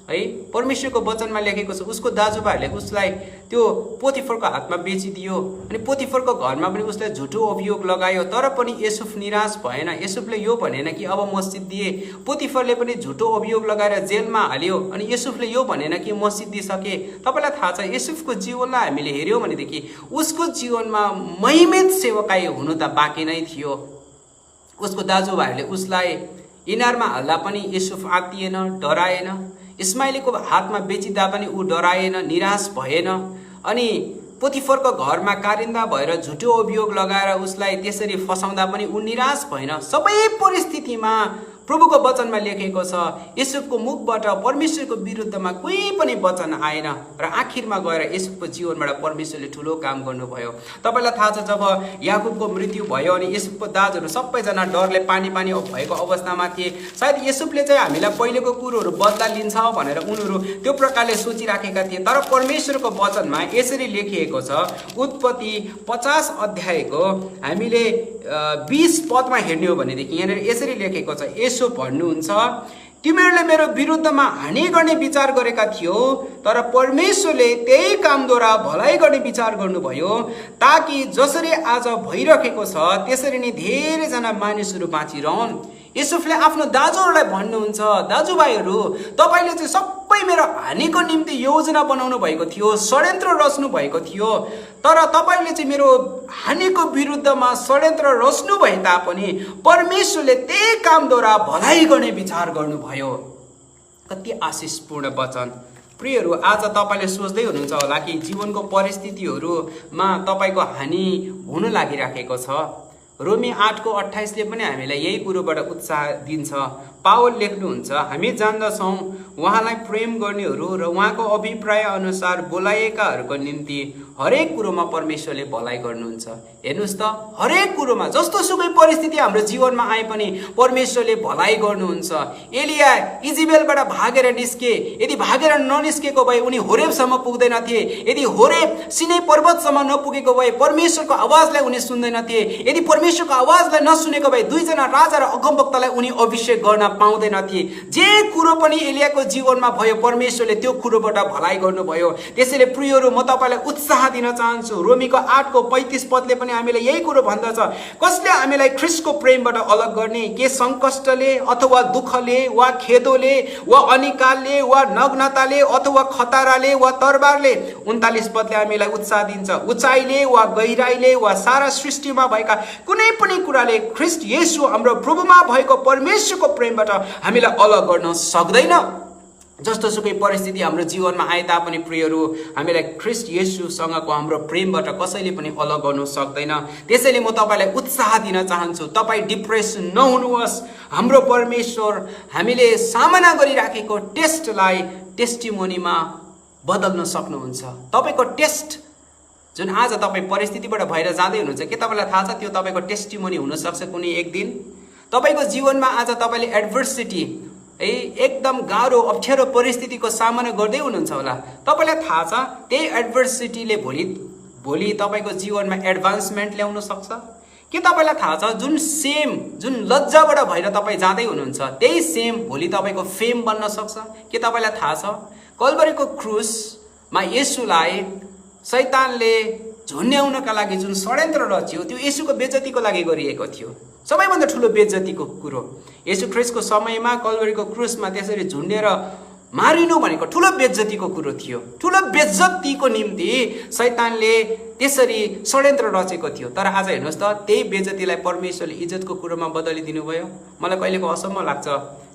है। परमेश्वरको वचनमा लेखेको छ, उसको दाजुभाइहरूले उसलाई त्यो पोतिफरको हातमा बेचिदियो अनि पोतिफरको घरमा पनि उसलाई झुटो अभियोग लगायो। तर पनि युसुफ निराश भएन। युसुफले यो भनेन कि अब म सिद्धिएँ। पोतिफरले पनि झुटो अभियोग लगाएर जेलमा हाल्यो अनि युसुफले यो भनेन कि म सिद्धिसकेँ। तपाईँलाई थाहा छ, युसुफको जीवनलाई हामीले हेऱ्यौँ भनेदेखि उसको जीवनमा महिमित सेवकाई हुनु त बाँकी नै थियो। उसको दाजुभाइहरूले उसलाई इनारमा हाल्दा पनि युसुफ आत्तिएन, डराएन। इस्माइलीको हातमा बेचिँदा पनि ऊ डराएन, निराश भएन। अनि पोतिफरको घरमा कारिन्दा भएर झुटो अभियोग लगाएर उसलाई त्यसरी फसाउँदा पनि ऊ निराश भएन। सबै परिस्थितिमा प्रभुको वचनमा लेखेको छ, युसुफको मुखबाट परमेश्वरको विरुद्धमा कुनै पनि वचन आएन र आखिरमा गएर युसुफको जीवनबाट परमेश्वरले ठुलो काम गर्नुभयो। तपाईँलाई थाहा छ, जब याकुबको मृत्यु भयो अनि युसुफको दाजुहरू सबैजना डरले पानी पानी भएको अवस्थामा थिए। सायद युसुफले चाहिँ हामीलाई पहिलेको कुरोहरू बदला लिन्छ भनेर उनीहरू त्यो प्रकारले सोचिराखेका थिए। तर परमेश्वरको वचनमा यसरी लेखिएको छ, उत्पत्ति 50 अध्यायको हामीले 20 पदमा हेर्ने हो भनेदेखि यहाँनिर यसरी लेखेको छ, यसो भन्नुहुन्छ, तिमीहरूले मेरो विरुद्धमा हानि गर्ने विचार गरेका थियौ, तर परमेश्वरले त्यही कामद्वारा भलाइ गर्ने विचार गर्नुभयो, ताकि जसरी आज भइरहेको छ त्यसरी नै धेरैजना मानिसहरू बाँचिरहन्। युसुफले आफ्नो दाजुहरूलाई भन्नुहुन्छ, दाजुभाइहरू, तपाईँले चाहिँ सबै मेरो हानिको निम्ति योजना बनाउनु भएको थियो, षड्यन्त्र रच्नु भएको थियो, तर तपाईँले चाहिँ मेरो हानिको विरुद्धमा षड्यन्त्र रच्नु भए तापनि परमेश्वरले त्यही कामद्वारा भलाइ गर्ने विचार गर्नुभयो। कति आशिषपूर्ण वचन। प्रियहरू, आज तपाईँले सोच्दै हुनुहुन्छ होला कि जीवनको परिस्थितिहरूमा तपाईँको हानि हुन लागिराखेको छ। रोमी 8:28 पनि हामीलाई यही कुरोबाट उत्साह दिन्छ। पावल लेख्नुहुन्छ, हामी जान्दछौँ उहाँलाई प्रेम गर्नेहरू र उहाँको अभिप्राय अनुसार बोलाइएकाहरूको निम्ति हरेक कुरोमा परमेश्वरले भलाइ गर्नुहुन्छ। हेर्नुहोस् त, हरेक कुरोमा जस्तो सुकै परिस्थिति हाम्रो जीवनमा आए पनि परमेश्वरले भलाइ गर्नुहुन्छ। एलिया इजेबेलबाट भागेर निस्के, यदि भागेर ननिस्केको भए उनी होरेबसम्म पुग्दैनथे। यदि होरेब सिनै पर्वतसम्म नपुगेको भए परमेश्वरको आवाजलाई उनी सुन्दैनथे। यदि परमेश्वरको आवाजलाई नसुनेको भए 2 जना राजा र अगमवक्तालाई उनी अभिषेक गर्न पाउँदैनथे। जे कुरो पनि एलियाको जीवनमा भयो परमेश्वरले त्यो कुरोबाट भलाइ गर्नुभयो। त्यसैले प्रियहरू, म तपाईँलाई उत्साह दिन चाहन्छु। रोमीको 8:35 पदले पनि हामीलाई यही कुरो भन्दछ, कसले हामीलाई ख्रीष्टको प्रेमबाट अलग गर्ने? के सङ्कष्टले अथवा दुःखले वा खेदोले वा अनिकालले वा नग्नताले अथवा खतराले वा तरबारले? 39 पदले हामीलाई उत्साह दिन्छ, उचाइले वा गहिराइले वा सारा सृष्टिमा भएका कुनै पनि कुराले ख्रीष्ट येशू हाम्रो प्रभुमा भएको परमेश्वरको प्रेमबाट हामीलाई अलग गर्न सक्दैन। जस्तो सुकै परिस्थिति हाम्रो जीवनमा आए तापनि प्रियहरू, हामीलाई ख्रीष्ट येशूसँगको हाम्रो प्रेमबाट कसैले पनि अलग गर्न सक्दैन। त्यसैले म तपाईँलाई उत्साह दिन चाहन्छु, तपाईँ डिप्रेस नहुनुहोस्। हाम्रो परमेश्वर हामीले सामना गरिराखेको टेस्टलाई टेस्टिमोनीमा बदल्न सक्नुहुन्छ। तपाईँको टेस्ट जुन आज तपाईँ परिस्थितिबाट भएर जाँदै हुनुहुन्छ, के तपाईँलाई थाहा छ त्यो तपाईँको टेस्टिमोनी हुनसक्छ कुनै एक दिन? तपाईँको जीवनमा आज तपाईँले एडभर्सिटी एकदम गाह्रो अप्ठ्यारो परिस्थितिको सामना गर्दै हुनुहुन्छ होला। तपाईँलाई थाहा छ त्यही एडभर्सिटीले भोलि तपाईँको जीवनमा एडभान्समेन्ट ल्याउन सक्छ। के तपाईँलाई थाहा छ जुन लज्जाबाट भएर तपाईँ जाँदै हुनुहुन्छ त्यही सेम भोलि तपाईँको फेम बन्न सक्छ? के तपाईँलाई थाहा छ कल्भरीको क्रुसमा येशूलाई शैतानले झुन्ड्याउनका लागि जुन षड्यन्त्र रच्यो त्यो येशूको बेइज्जतीको लागि गरिएको थियो। सबैभन्दा ठुलो बेइज्जतीको कुरो येशू ख्रीष्टको समयमा कल्भरीको क्रुसमा त्यसरी झुन्डेर मारिनु भनेको ठुलो बेइज्जतीको कुरो थियो। ठुलो बेइज्जतीको निम्ति शैतानले त्यसरी षड्यन्त्र रचेको थियो। तर आज हेर्नुहोस् त त्यही बेइज्जतीलाई परमेश्वरले इज्जतको कुरोमा बदलिदिनु भयो। मलाई कहिलेको असम्म लाग्छ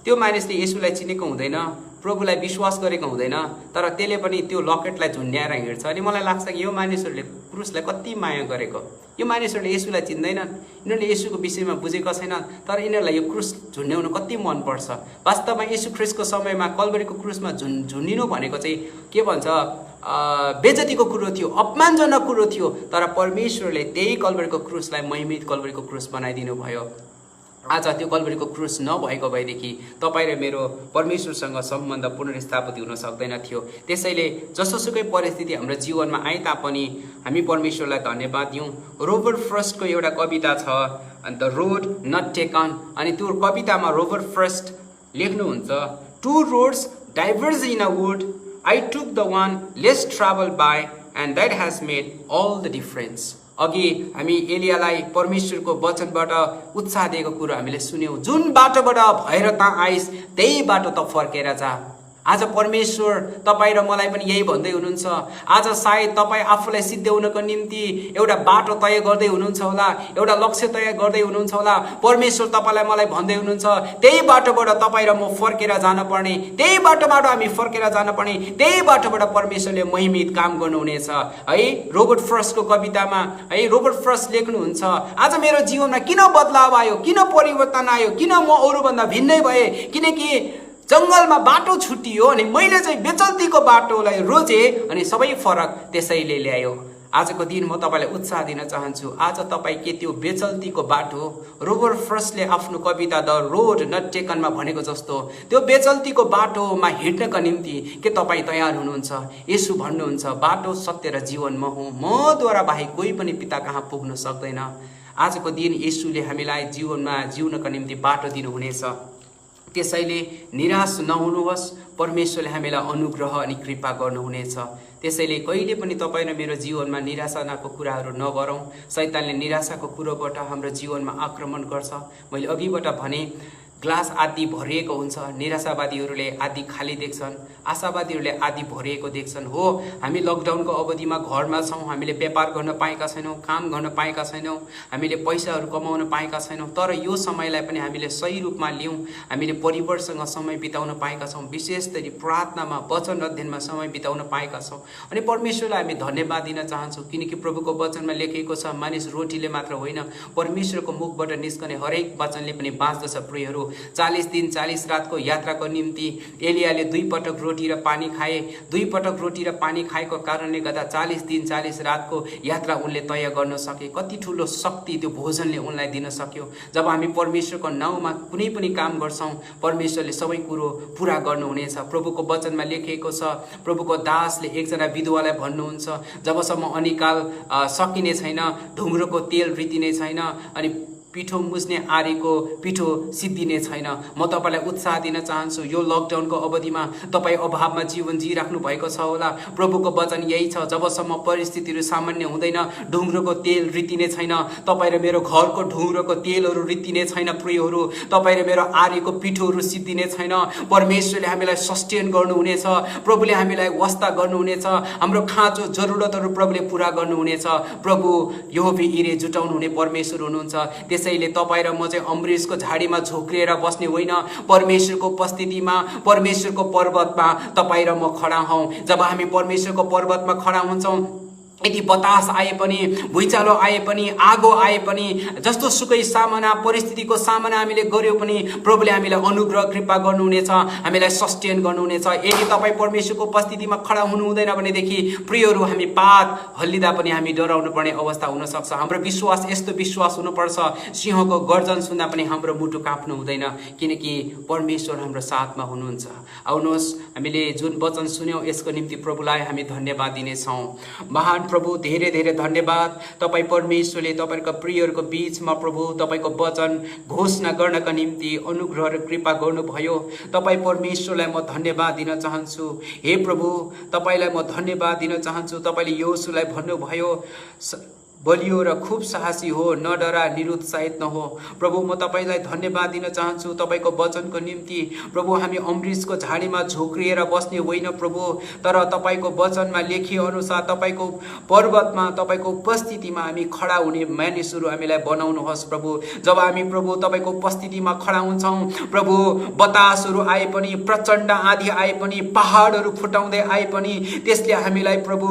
त्यो मानिसले येशूलाई चिनेको हुँदैन, प्रभुलाई विश्वास गरेको हुँदैन, तर त्यसले पनि त्यो लकेटलाई झुन्ड्याएर हिँड्छ। अनि मलाई लाग्छ कि यो मानिसहरूले क्रुसलाई कति माया गरेको। यो मानिसहरूले येशूलाई चिन्दैनन्, यिनीहरूले येशूको विषयमा बुझेको छैनन्, तर यिनीहरूलाई यो क्रुस झुन्ड्याउनु कति मनपर्छ। वास्तवमा येशू ख्रीष्टको समयमा कल्भरीको क्रुसमा झुन्डिनु भनेको चाहिँ के भन्छ बेइज्जतीको कुरो थियो, अपमानजनक कुरो थियो। तर परमेश्वरले त्यही कल्भरीको क्रुसलाई महिमित कल्भरीको क्रुस बनाइदिनु भयो। आज त्यो कल्भरीको क्रुस नभएको भएदेखि तपाईँ र मेरो परमेश्वरसँग सम्बन्ध पुनर्स्थापित हुन सक्दैन थियो। त्यसैले जसोसुकै परिस्थिति हाम्रो जीवनमा आए तापनि हामी परमेश्वरलाई धन्यवाद दिउँ। रोबर्ट फ्रस्टको एउटा कविता छ, अन्त रोड नट टेकन। अनि त्यो कवितामा रोबर्ट फ्रस्ट लेख्नुहुन्छ, two roads diverge in a wood, I took the one less travel by and that has made all the difference. अघि हामी एलियालाई परमेश्वरको वचनबाट उत्साह दिएको कुरो हामीले सुन्यौँ, जुन बाटोबाट भएर त आइस त्यही बाटो त फर्केर जा। आज परमेश्वर तपाईँ र मलाई पनि यही भन्दै हुनुहुन्छ। आज सायद तपाईँ आफूलाई सिद्ध्याउनको निम्ति एउटा बाटो तय गर्दै हुनुहुन्छ होला, एउटा लक्ष्य तय गर्दै हुनुहुन्छ होला। परमेश्वर तपाईँलाई मलाई भन्दै हुनुहुन्छ, त्यही बाटोबाट तपाईँ र म फर्केर जानुपर्ने, त्यही बाटोबाट हामी फर्केर जानुपर्ने, त्यही बाटोबाट परमेश्वरले महिमित काम गर्नुहुनेछ। है रोबर्ट फ्रस्टको कवितामा है रोबर्ट फ्रस्ट लेख्नुहुन्छ, आज मेरो जीवनमा किन बदलाव आयो, किन परिवर्तन आयो, किन म अरूभन्दा भिन्नै भएँ, किनकि जङ्गलमा बाटो छुटियो अनि मैले चाहिँ बेचल्तीको बाटोलाई रोजेँ अनि सबै फरक त्यसैले ल्यायो। आजको दिन म तपाईँलाई उत्साह दिन चाहन्छु। आज तपाईँ के त्यो बेचल्तीको बाटो रोबर्ट फ्रस्टले आफ्नो कविता द रोड नट टेकनमा भनेको जस्तो त्यो बेचल्तीको बाटोमा हिँड्नका निम्ति के तपाईँ तयार हुनुहुन्छ? येशू भन्नुहुन्छ, बाटो सत्य र जीवन म हुँ, मद्वारा बाहेक कोही पनि पिता कहाँ पुग्न सक्दैन। आजको दिन येशूले हामीलाई जीवनमा जिउनका निम्ति बाटो दिनुहुनेछ। त्यसैले निराश नहुनुहोस्, परमेश्वरले हामीलाई अनुग्रह अनि कृपा गर्नुहुनेछ। त्यसैले कहिले पनि तपाईँ र मेरो जीवनमा निराशाको कुराहरू नगरौँ। शैतानले निराशाको कुरोबाट हाम्रो जीवनमा आक्रमण गर्छ। मैले अघिबाट भने ग्लास आदि भरिएको हुन्छ, निराशावादीहरूले आदि खाली देख्छन्, आशावादीहरूले आदि भरिएको देख्छन्। हो, हामी लकडाउनको अवधिमा घरमा छौँ, हामीले व्यापार गर्न पाएका छैनौँ, काम गर्न पाएका छैनौँ, हामीले पैसाहरू कमाउन पाएका छैनौँ, तर यो समयलाई पनि हामीले सही रूपमा लियौँ। हामीले परिवारसँग समय बिताउन पाएका छौँ, विशेष गरी प्रार्थनामा वचन अध्ययनमा समय बिताउन पाएका छौँ। अनि परमेश्वरलाई हामी धन्यवाद दिन चाहन्छौँ, किनकि प्रभुको वचनमा लेखिएको छ, मानिस रोटीले मात्र होइन परमेश्वरको मुखबाट निस्कने हरेक वचनले पनि बाँच्दछ। प्रियहरू, 40 दिन 40 रातको यात्राको निम्ति एलियाले 2 पटक रोटी र पानी खाए। 2 पटक रोटी र पानी खाएको कारणले गर्दा 40 दिन 40 रातको यात्रा उनले तय गर्न सके। कति ठुलो शक्ति त्यो भोजनले उनलाई दिन सक्यो। जब हामी परमेश्वरको नाउँमा कुनै पनि काम गर्छौँ, परमेश्वरले सबै कुरो पुरा गर्नुहुनेछ। प्रभुको वचनमा लेखिएको छ, प्रभुको दासले एकजना विधवालाई भन्नुहुन्छ, जबसम्म अनिकाल सकिने छैन, ढुङ्ग्रोको तेल रितिने छैन, अनि पिठो मुस्ने आरीको पिठो सिद्धिने छैन। म तपाईँलाई उत्साह दिन चाहन्छु, यो लकडाउनको अवधिमा तपाईँ अभावमा जीवन जिराख्नु भएको छ होला। प्रभुको वचन यही छ, जबसम्म परिस्थितिहरू सामान्य हुँदैन, ढुङ्ग्रोको तेल रितिने छैन। तपाईँ र मेरो घरको ढुङ्ग्रोको तेलहरू रितिने छैन। प्रियहरू, तपाईँ र मेरो आरीको पिठोहरू सिद्धिने छैन। परमेश्वरले हामीलाई सस्टेन गर्नुहुनेछ, प्रभुले हामीलाई वास्ता गर्नुहुनेछ, हाम्रो खाँचो जरुरतहरू प्रभुले पुरा गर्नुहुनेछ। प्रभु यहोवा इरे जुटाउनु हुने परमेश्वर हुनुहुन्छ। त्यसैले तपाईँ र म चाहिँ अमृतको झाडीमा झोक्रिएर बस्ने होइन, परमेश्वरको उपस्थितिमा, परमेश्वरको पर्वतमा तपाईँ र म खडा हौँ। जब हामी परमेश्वरको पर्वतमा खडा हुन्छौँ, यदि बतास आए पनि, भुइँचालो आए पनि, आगो आए पनि, जस्तो सुकै सामना परिस्थितिको सामना हामीले गर्यौँ पनि प्रभुले हामीलाई अनुग्रह कृपा गर्नुहुनेछ, हामीलाई सस्टेन गर्नुहुनेछ। यदि तपाईँ परमेश्वरको उपस्थितिमा खडा हुनु हुँदैन भनेदेखि प्रियहरू, हामी पात हल्लिँदा पनि हामी डराउनु पर्ने अवस्था हुनसक्छ। हाम्रो विश्वास यस्तो विश्वास हुनुपर्छ, सिंहको गर्जन सुन्दा पनि हाम्रो मुटु काँप्नु हुँदैन, किनकि परमेश्वर हाम्रो साथमा हुनुहुन्छ। आउनुहोस्, हामीले जुन वचन सुन्यौँ यसको निम्ति प्रभुलाई हामी धन्यवाद दिनेछौँ। महान प्रभु धेरै धेरै धन्यवाद। तपाईँ परमेश्वरले तपाईँको प्रियहरूको बीचमा प्रभु तपाईँको वचन घोषणा गर्नका निम्ति अनुग्रह र कृपा गर्नुभयो। तपाईँ परमेश्वरलाई म धन्यवाद दिन चाहन्छु। हे प्रभु, तपाईँलाई म धन्यवाद दिन चाहन्छु। तपाईँले योशुलाई भन्नुभयो, बलियो र खूब साहसी हो, न डरा, निरुत्साहित नहो। प्रभु, म तपाईँलाई धन्यवाद दिन चाहन्छु तपाईँको वचनको निम्ति। प्रभु, हामी अमृतको झाडीमा झोक्रिएर बस्ने होइन प्रभु, तर तपाईँको वचनमा लेखिए अनुसार तपाईँको पर्वतमा तपाईँको उपस्थितिमा हामी खडा हुने मानिसहरू हामीलाई बनाउनुहोस् प्रभु। जब हामी प्रभु तपाईँको उपस्थितिमा खडा हुन्छौँ प्रभु, बतासहरू आए पनि, प्रचण्ड आँधी आए पनि, पहाडहरू फुटाउँदै आए पनि त्यसले हामीलाई प्रभु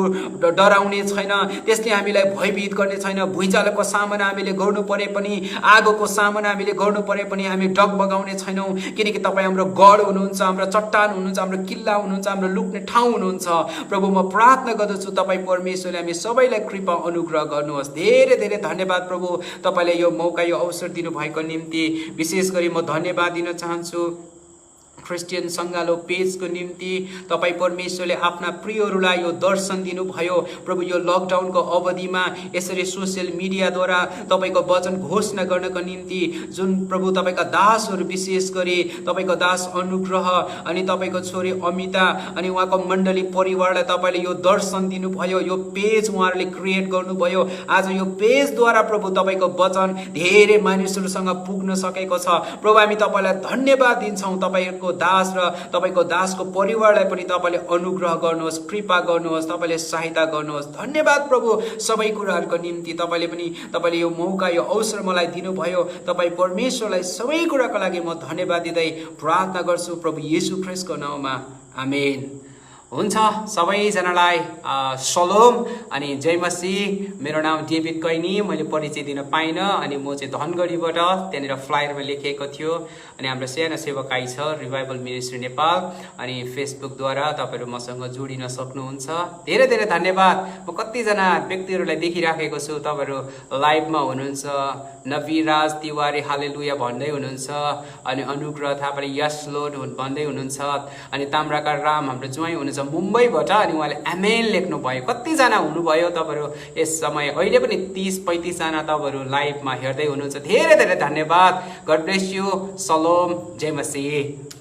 डराउने छैन, त्यसले हामीलाई भयभीत गर्ने छैन। भुइँचालोको सामना हामीले गर्नु परे पनि, आगोको सामना हामीले गर्नु परे पनि हामी डगमगाउने छैनौँ, किनकि तपाईँ हाम्रो गढ हुनुहुन्छ, हाम्रो चट्टान हुनुहुन्छ, हाम्रो किल्ला हुनुहुन्छ, हाम्रो लुक्ने ठाउँ हुनुहुन्छ। प्रभु, म प्रार्थना गर्दछु तपाईँ परमेश्वरले हामी सबैलाई कृपा अनुग्रह गर्नुहोस्। धेरै धेरै धन्यवाद प्रभु, तपाईँले यो मौका, यो अवसर दिनुभएको निम्ति विशेष गरी म धन्यवाद दिन चाहन्छु। क्रिस्चियन सङ्गालो पेजको निम्ति तपाईँ परमेश्वरले आफ्ना प्रियहरूलाई यो दर्शन दिनुभयो प्रभु। यो लकडाउनको अवधिमा यसरी सोसियल मिडियाद्वारा तपाईँको वचन घोषणा गर्नको निम्ति जुन प्रभु तपाईँका दासहरू, विशेष गरी तपाईँको दास अनुग्रह अनि तपाईँको छोरी अमिता अनि उहाँको मण्डली परिवारलाई तपाईँले यो दर्शन दिनुभयो। यो पेज उहाँहरूले क्रिएट गर्नुभयो। आज यो पेजद्वारा प्रभु तपाईँको वचन धेरै मानिसहरूसँग पुग्न सकेको छ। प्रभु, हामी तपाईँलाई धन्यवाद दिन्छौँ। तपाईँको दास र तपाईँको दासको परिवारलाई पनि तपाईँले अनुग्रह गर्नुहोस्, कृपा गर्नुहोस्, तपाईँले सहायता गर्नुहोस्। धन्यवाद प्रभु सबै कुराहरूको निम्ति। तपाईँले यो मौका, यो अवसर मलाई दिनुभयो। तपाईँ परमेश्वरलाई सबै कुराको लागि म धन्यवाद दिँदै प्रार्थना गर्छु प्रभु येशू ख्रिस्टको नाउँमा, आमेन। हुन्छ, सबैजनालाई सलोम अनि जय मसीह। मेरो नाम डेभिड कैनी, मैले परिचय दिन पाइनँ अनि म चाहिँ धनगढीबाट, त्यहाँनिर फ्लायरमा लेखिएको थियो। अनि हाम्रो सानो सेवकाई छ रिभाइभल मिनिस्ट्री नेपाल, अनि फेसबुकद्वारा तपाईँहरू मसँग जोडिन सक्नुहुन्छ। धेरै धेरै धन्यवाद। म कतिजना व्यक्तिहरूलाई देखिराखेको छु, तपाईँहरू लाइभमा हुनुहुन्छ। नवीराज तिवारी हालेलुया भन्दै हुनुहुन्छ, अनि अनुग्रह थापाले यस लोड भन्दै हुनुहुन्छ, अनि ताम्राकार राम हाम्रो ज्वाइँ हुनुहुन्छ मुम्बईबाट, अनि उहाँले एमेन लेख्नु भयो। कतिजना हुनुभयो तपाईँहरू यस समय? अहिले पनि 30-35 जना तपाईँहरू लाइभमा हेर्दै हुनुहुन्छ। धेरै धेरै धन्यवाद। God bless you. सलोम, जय मसीह।